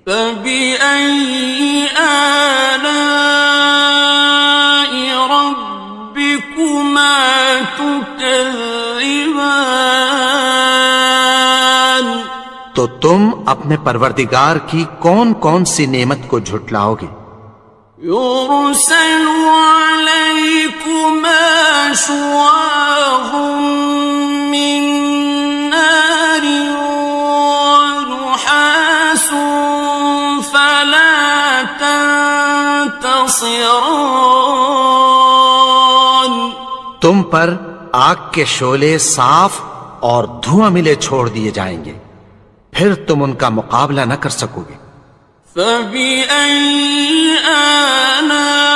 فبأي آلاء ربكما تكذبان؟ تو تم اپنے پروردگار کی کون کون سی نعمت کو جھٹلاؤ گے؟ يرسل عليكما شواظ من نار ونحاس فلا تنتصران۔ تم پر آگ کے شعلے صاف اور دھواں ملے چھوڑ دیے جائیں گے، پھر تم ان کا مقابلہ نہ کر سکو گے۔ فبأي آلاء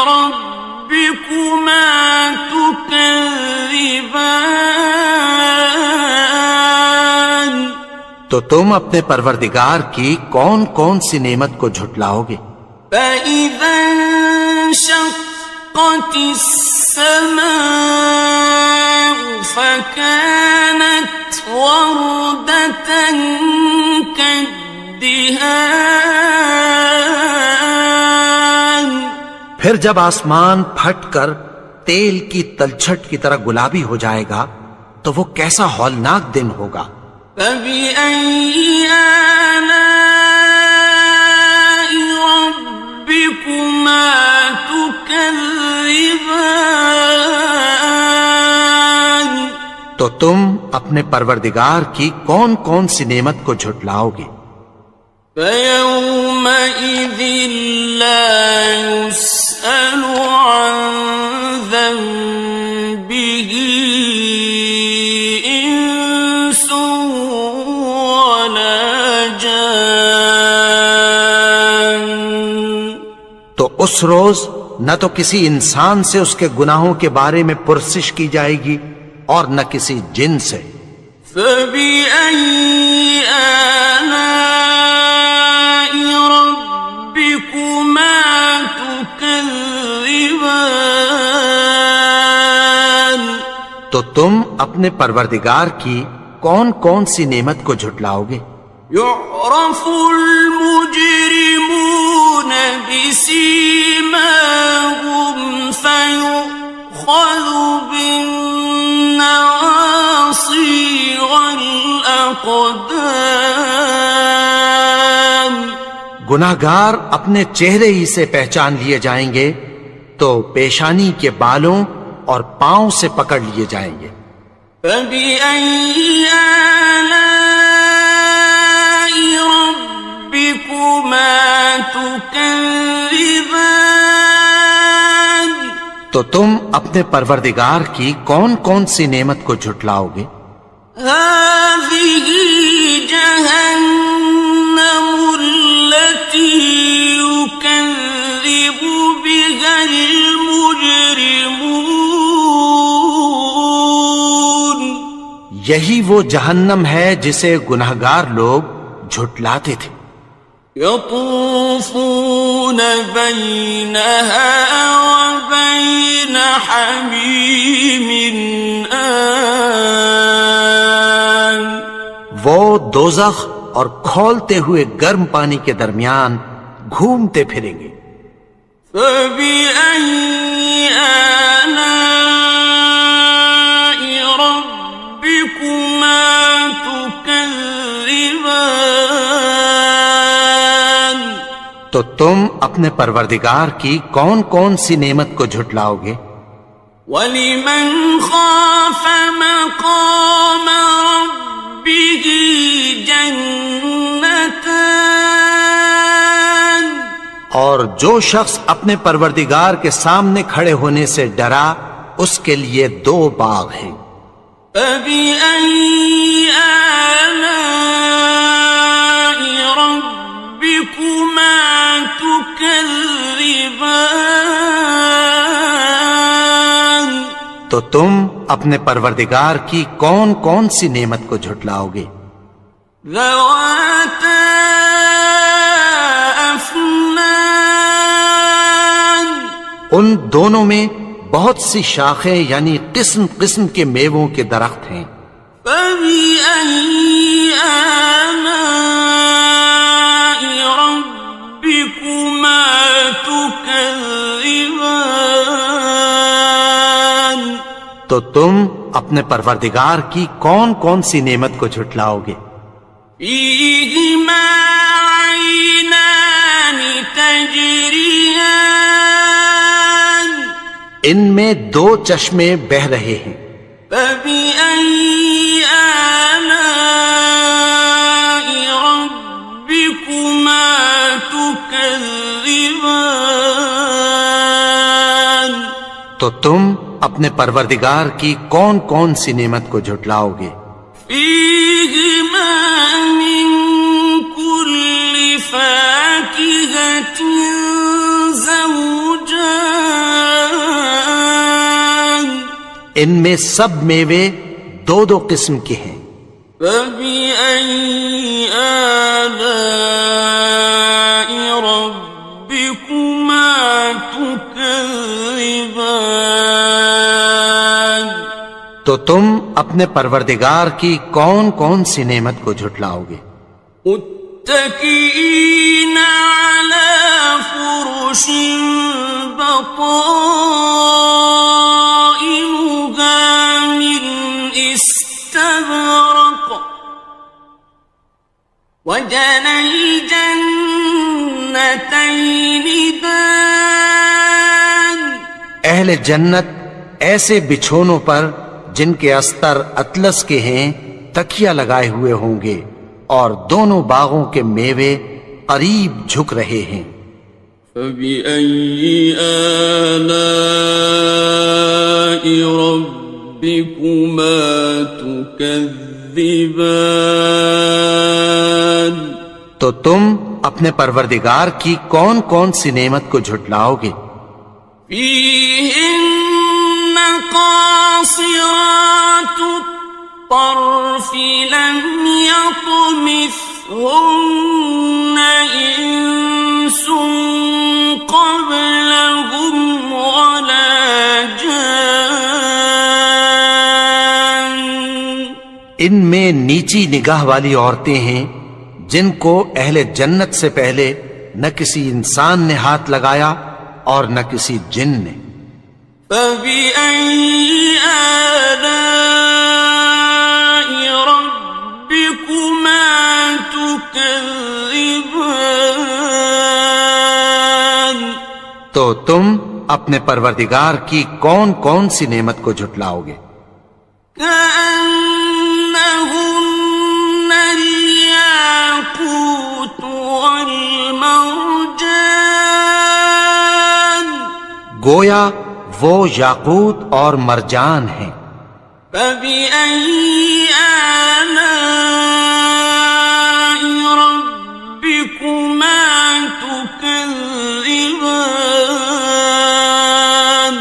ربكما تكذبان؟ تو تم اپنے پروردگار کی کون کون سی نعمت کو جھٹلاؤ گے؟ فإذا انشقت السماء فكانت وردة كالدهان۔ پھر جب آسمان پھٹ کر تیل کی تلچھٹ کی طرح گلابی ہو جائے گا تو وہ کیسا ہولناک دن ہوگا۔ فبأي آلاء ربكما تكذبان؟ تو تم اپنے پروردگار کی کون کون سی نعمت کو جھٹلاؤ گے؟ فيومئذ لا يسأل عن ذنبه إنس ولا جان۔ تو اس روز نہ تو کسی انسان سے اس کے گناہوں کے بارے میں پرسش کی جائے گی اور نہ کسی جن سے۔ فبأي آلاء ربكما تكذبان؟ تو تم اپنے پروردگار کی کون کون سی نعمت کو جھٹلاؤ گے؟ يعرف المجرمون بسيماهم فيؤخذ بالنواصي والأقدام۔ گناہگار اپنے چہرے ہی سے پہچان لیے جائیں گے تو پیشانی کے بالوں اور پاؤں سے پکڑ لیے جائیں گے۔ فبأي آلاء ربكما تكذبان؟ تو تم اپنے پروردگار کی کون کون سی نعمت کو جھٹلاؤ گے؟ هذه جهنم التي يكذب بها المجرمون۔ یہی وہ جہنم ہے جسے گناہگار لوگ جھٹلاتے تھے۔ يطوفون بينها وبين حميم آن۔ وہ دوزخ اور کھولتے ہوئے گرم پانی کے درمیان گھومتے پھریں گے۔ فبأي آلاء ربكما تكذبان؟ تو تم اپنے پروردگار کی کون کون سی نعمت کو جھٹلاؤ گے؟ وَلِمَنْ خَافَ مَقَامَ رَبِّهِ جَنَّتَانِ؟ اور جو شخص اپنے پروردگار کے سامنے کھڑے ہونے سے ڈرا اس کے لیے 2 باغ ہیں۔ فَبِأَيِّ آلَاءِ رَبِّكُمَا تُكَذِّبَانِ؟ تو تم اپنے پروردگار کی کون کون سی نعمت کو جھٹلاؤ گے؟ ذَوَاتَا أَفْنَانٍ؟ ان دونوں میں بہت سی شاخیں یعنی قسم قسم کے میووں کے درخت ہیں۔ فبأي آلاء ربكما تكذبان تو تم اپنے پروردگار کی کون کون سی نعمت کو جھٹلاؤ گے؟ فيهما عينان تجريان ان میں دو چشمے بہ رہے ہیں، فبأي آلاء ربكما تكذبان تو تم اپنے پروردگار کی کون کون سی نعمت کو جھٹلاؤ گے؟ فيهما من كل فاكهة زوجان ان میں سب میوے دو دو قسم کے ہیں، فبأي آلاء ربكما تكذبان تو تم اپنے پروردگار کی کون کون سی نعمت کو جھٹلاؤ گے؟ متكئين على فرش بطائنها من استبرق وجنى الجنتين دان اہل جنت ایسے بچھونوں پر جن کے استر اطلس کے ہیں تکیہ لگائے ہوئے ہوں گے، اور دونوں باغوں کے میوے قریب جھک رہے ہیں۔ فبأي آلاء ربكما تكذبان تو تم اپنے پروردگار کی کون کون سی نعمت کو جھٹلاؤ گے؟ فيهن قاصرات الطرف لم يطمثهن إنس قبلهم ولا جان ان میں نیچی نگاہ والی عورتیں ہیں جن کو اہل جنت سے پہلے نہ کسی انسان نے ہاتھ لگایا اور نہ کسی جن نے۔ فبأي آلاء ربكما تكذبان تو تم اپنے پروردگار کی کون کون سی نعمت کو جھٹلاؤ گے؟ كأنهن الياقوت والمرجان گویا وہ یاقوت اور مرجان ہیں۔ فبأي آلاء ربكما تكذبان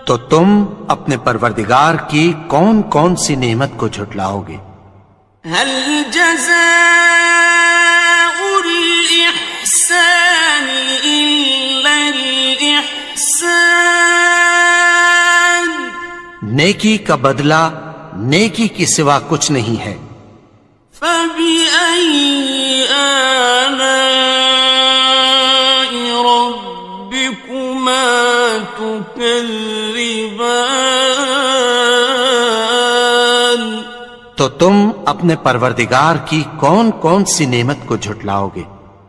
تو تم اپنے پروردگار کی کون کون سی نعمت کو جھٹلاؤ گے؟ هل جزاء الإحسان إلا الإحسان نیکی کا بدلہ نیکی کی سوا کچھ نہیں ہے۔ فبأي آلاء ربكما تكذبان تو تم اپنے پروردگار کی کون کون سی نعمت کو جھٹلاؤ گے؟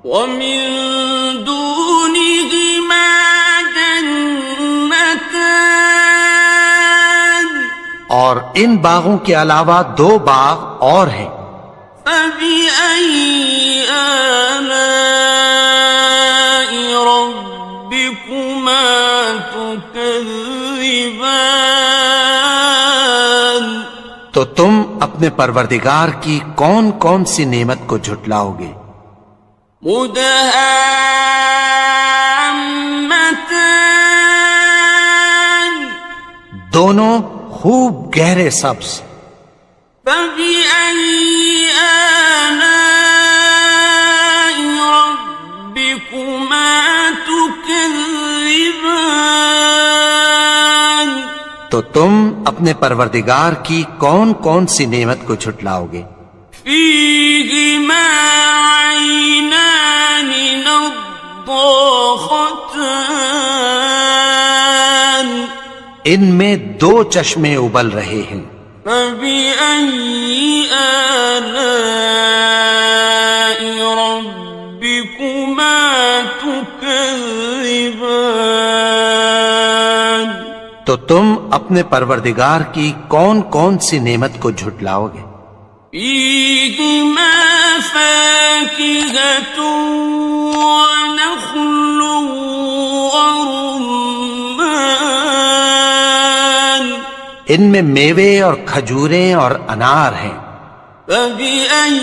ومن دونهما جنتان اور ان باغوں کے علاوہ دو باغ اور ہیں۔ فبأي آلاء ربكما تكذبان تو تم اپنے پروردگار کی کون کون سی نعمت کو جھٹلاؤ گے؟ مدهامتان دونوں خوب گہرے سبز۔ فبأي آلاء ربكما تكذبان تو تم اپنے پروردگار کی کون کون سی نعمت کو جھٹلاؤ گے؟ فيهما عينان نضاختان ان میں دو چشمے ابل رہے ہیں، فبأي آلاء ربكما تكذبان تو تم اپنے پروردگار کی کون کون سی نعمت کو جھٹلاؤ گے؟ فيهما فاكهة ونخل ورمان ان میں میوے اور کھجوریں اور انار ہیں، فبأي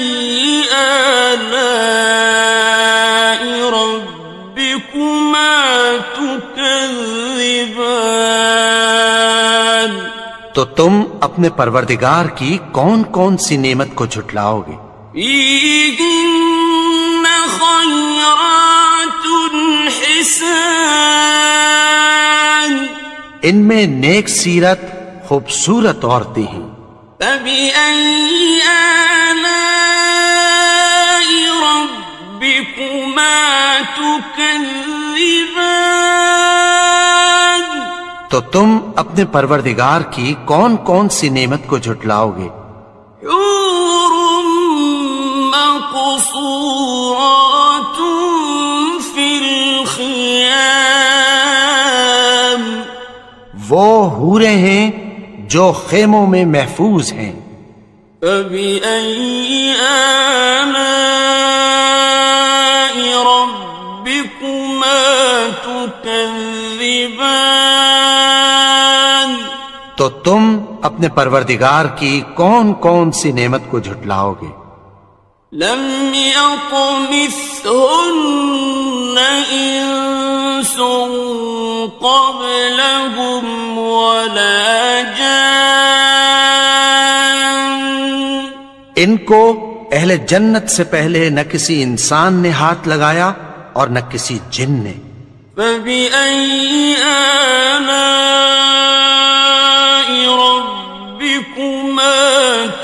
آلاء ربكما تكذبان تو تم اپنے پروردگار کی کون کون سی نعمت کو جھٹلاؤ گے؟ فيهن خيرات حسان ان میں نیک سیرت خوبصورت عورتیں ہیں، فبأي آلاء ربكما تكذبان تو تم اپنے پروردگار کی کون کون سی نعمت کو جھٹلاؤ گے؟ حور مقصورات في الخيام وہ حوریں ہیں جو خیموں میں محفوظ ہیں، فبأي آلاء ربكما تكذبان تو تم اپنے پروردگار کی کون کون سی نعمت کو جھٹلاؤ گے؟ لم يطمثهن إنس قبلهم ولا جان ان کو اہل جنت سے پہلے نہ کسی انسان نے ہاتھ لگایا اور نہ کسی جن نے، فبأي آلاء ربكما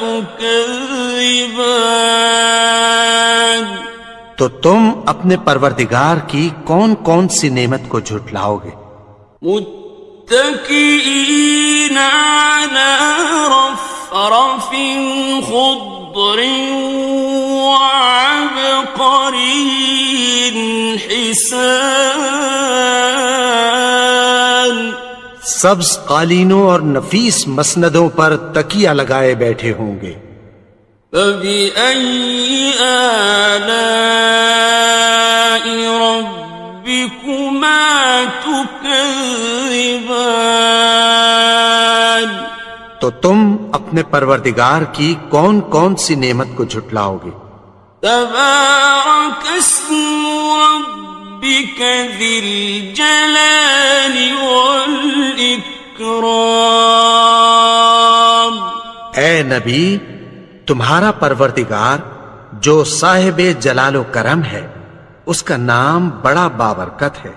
تكذبان تو تم اپنے پروردگار کی کون کون سی نعمت کو جھٹلاؤ گے؟ متكئين على رفرف خضر وعبقري حسان سبز قالینوں اور نفیس مسندوں پر تکیہ لگائے بیٹھے ہوں گے، فبأي آلاء ربكما تكذبان تو تم اپنے پروردگار کی کون کون سی نعمت کو جھٹلاؤ گے؟ تبارك اسم ربك ذي الجلال والإكرام اے نبی، تمہارا پروردگار جو صاحب جلال و کرم ہے، اس کا نام بڑا بابرکت ہے۔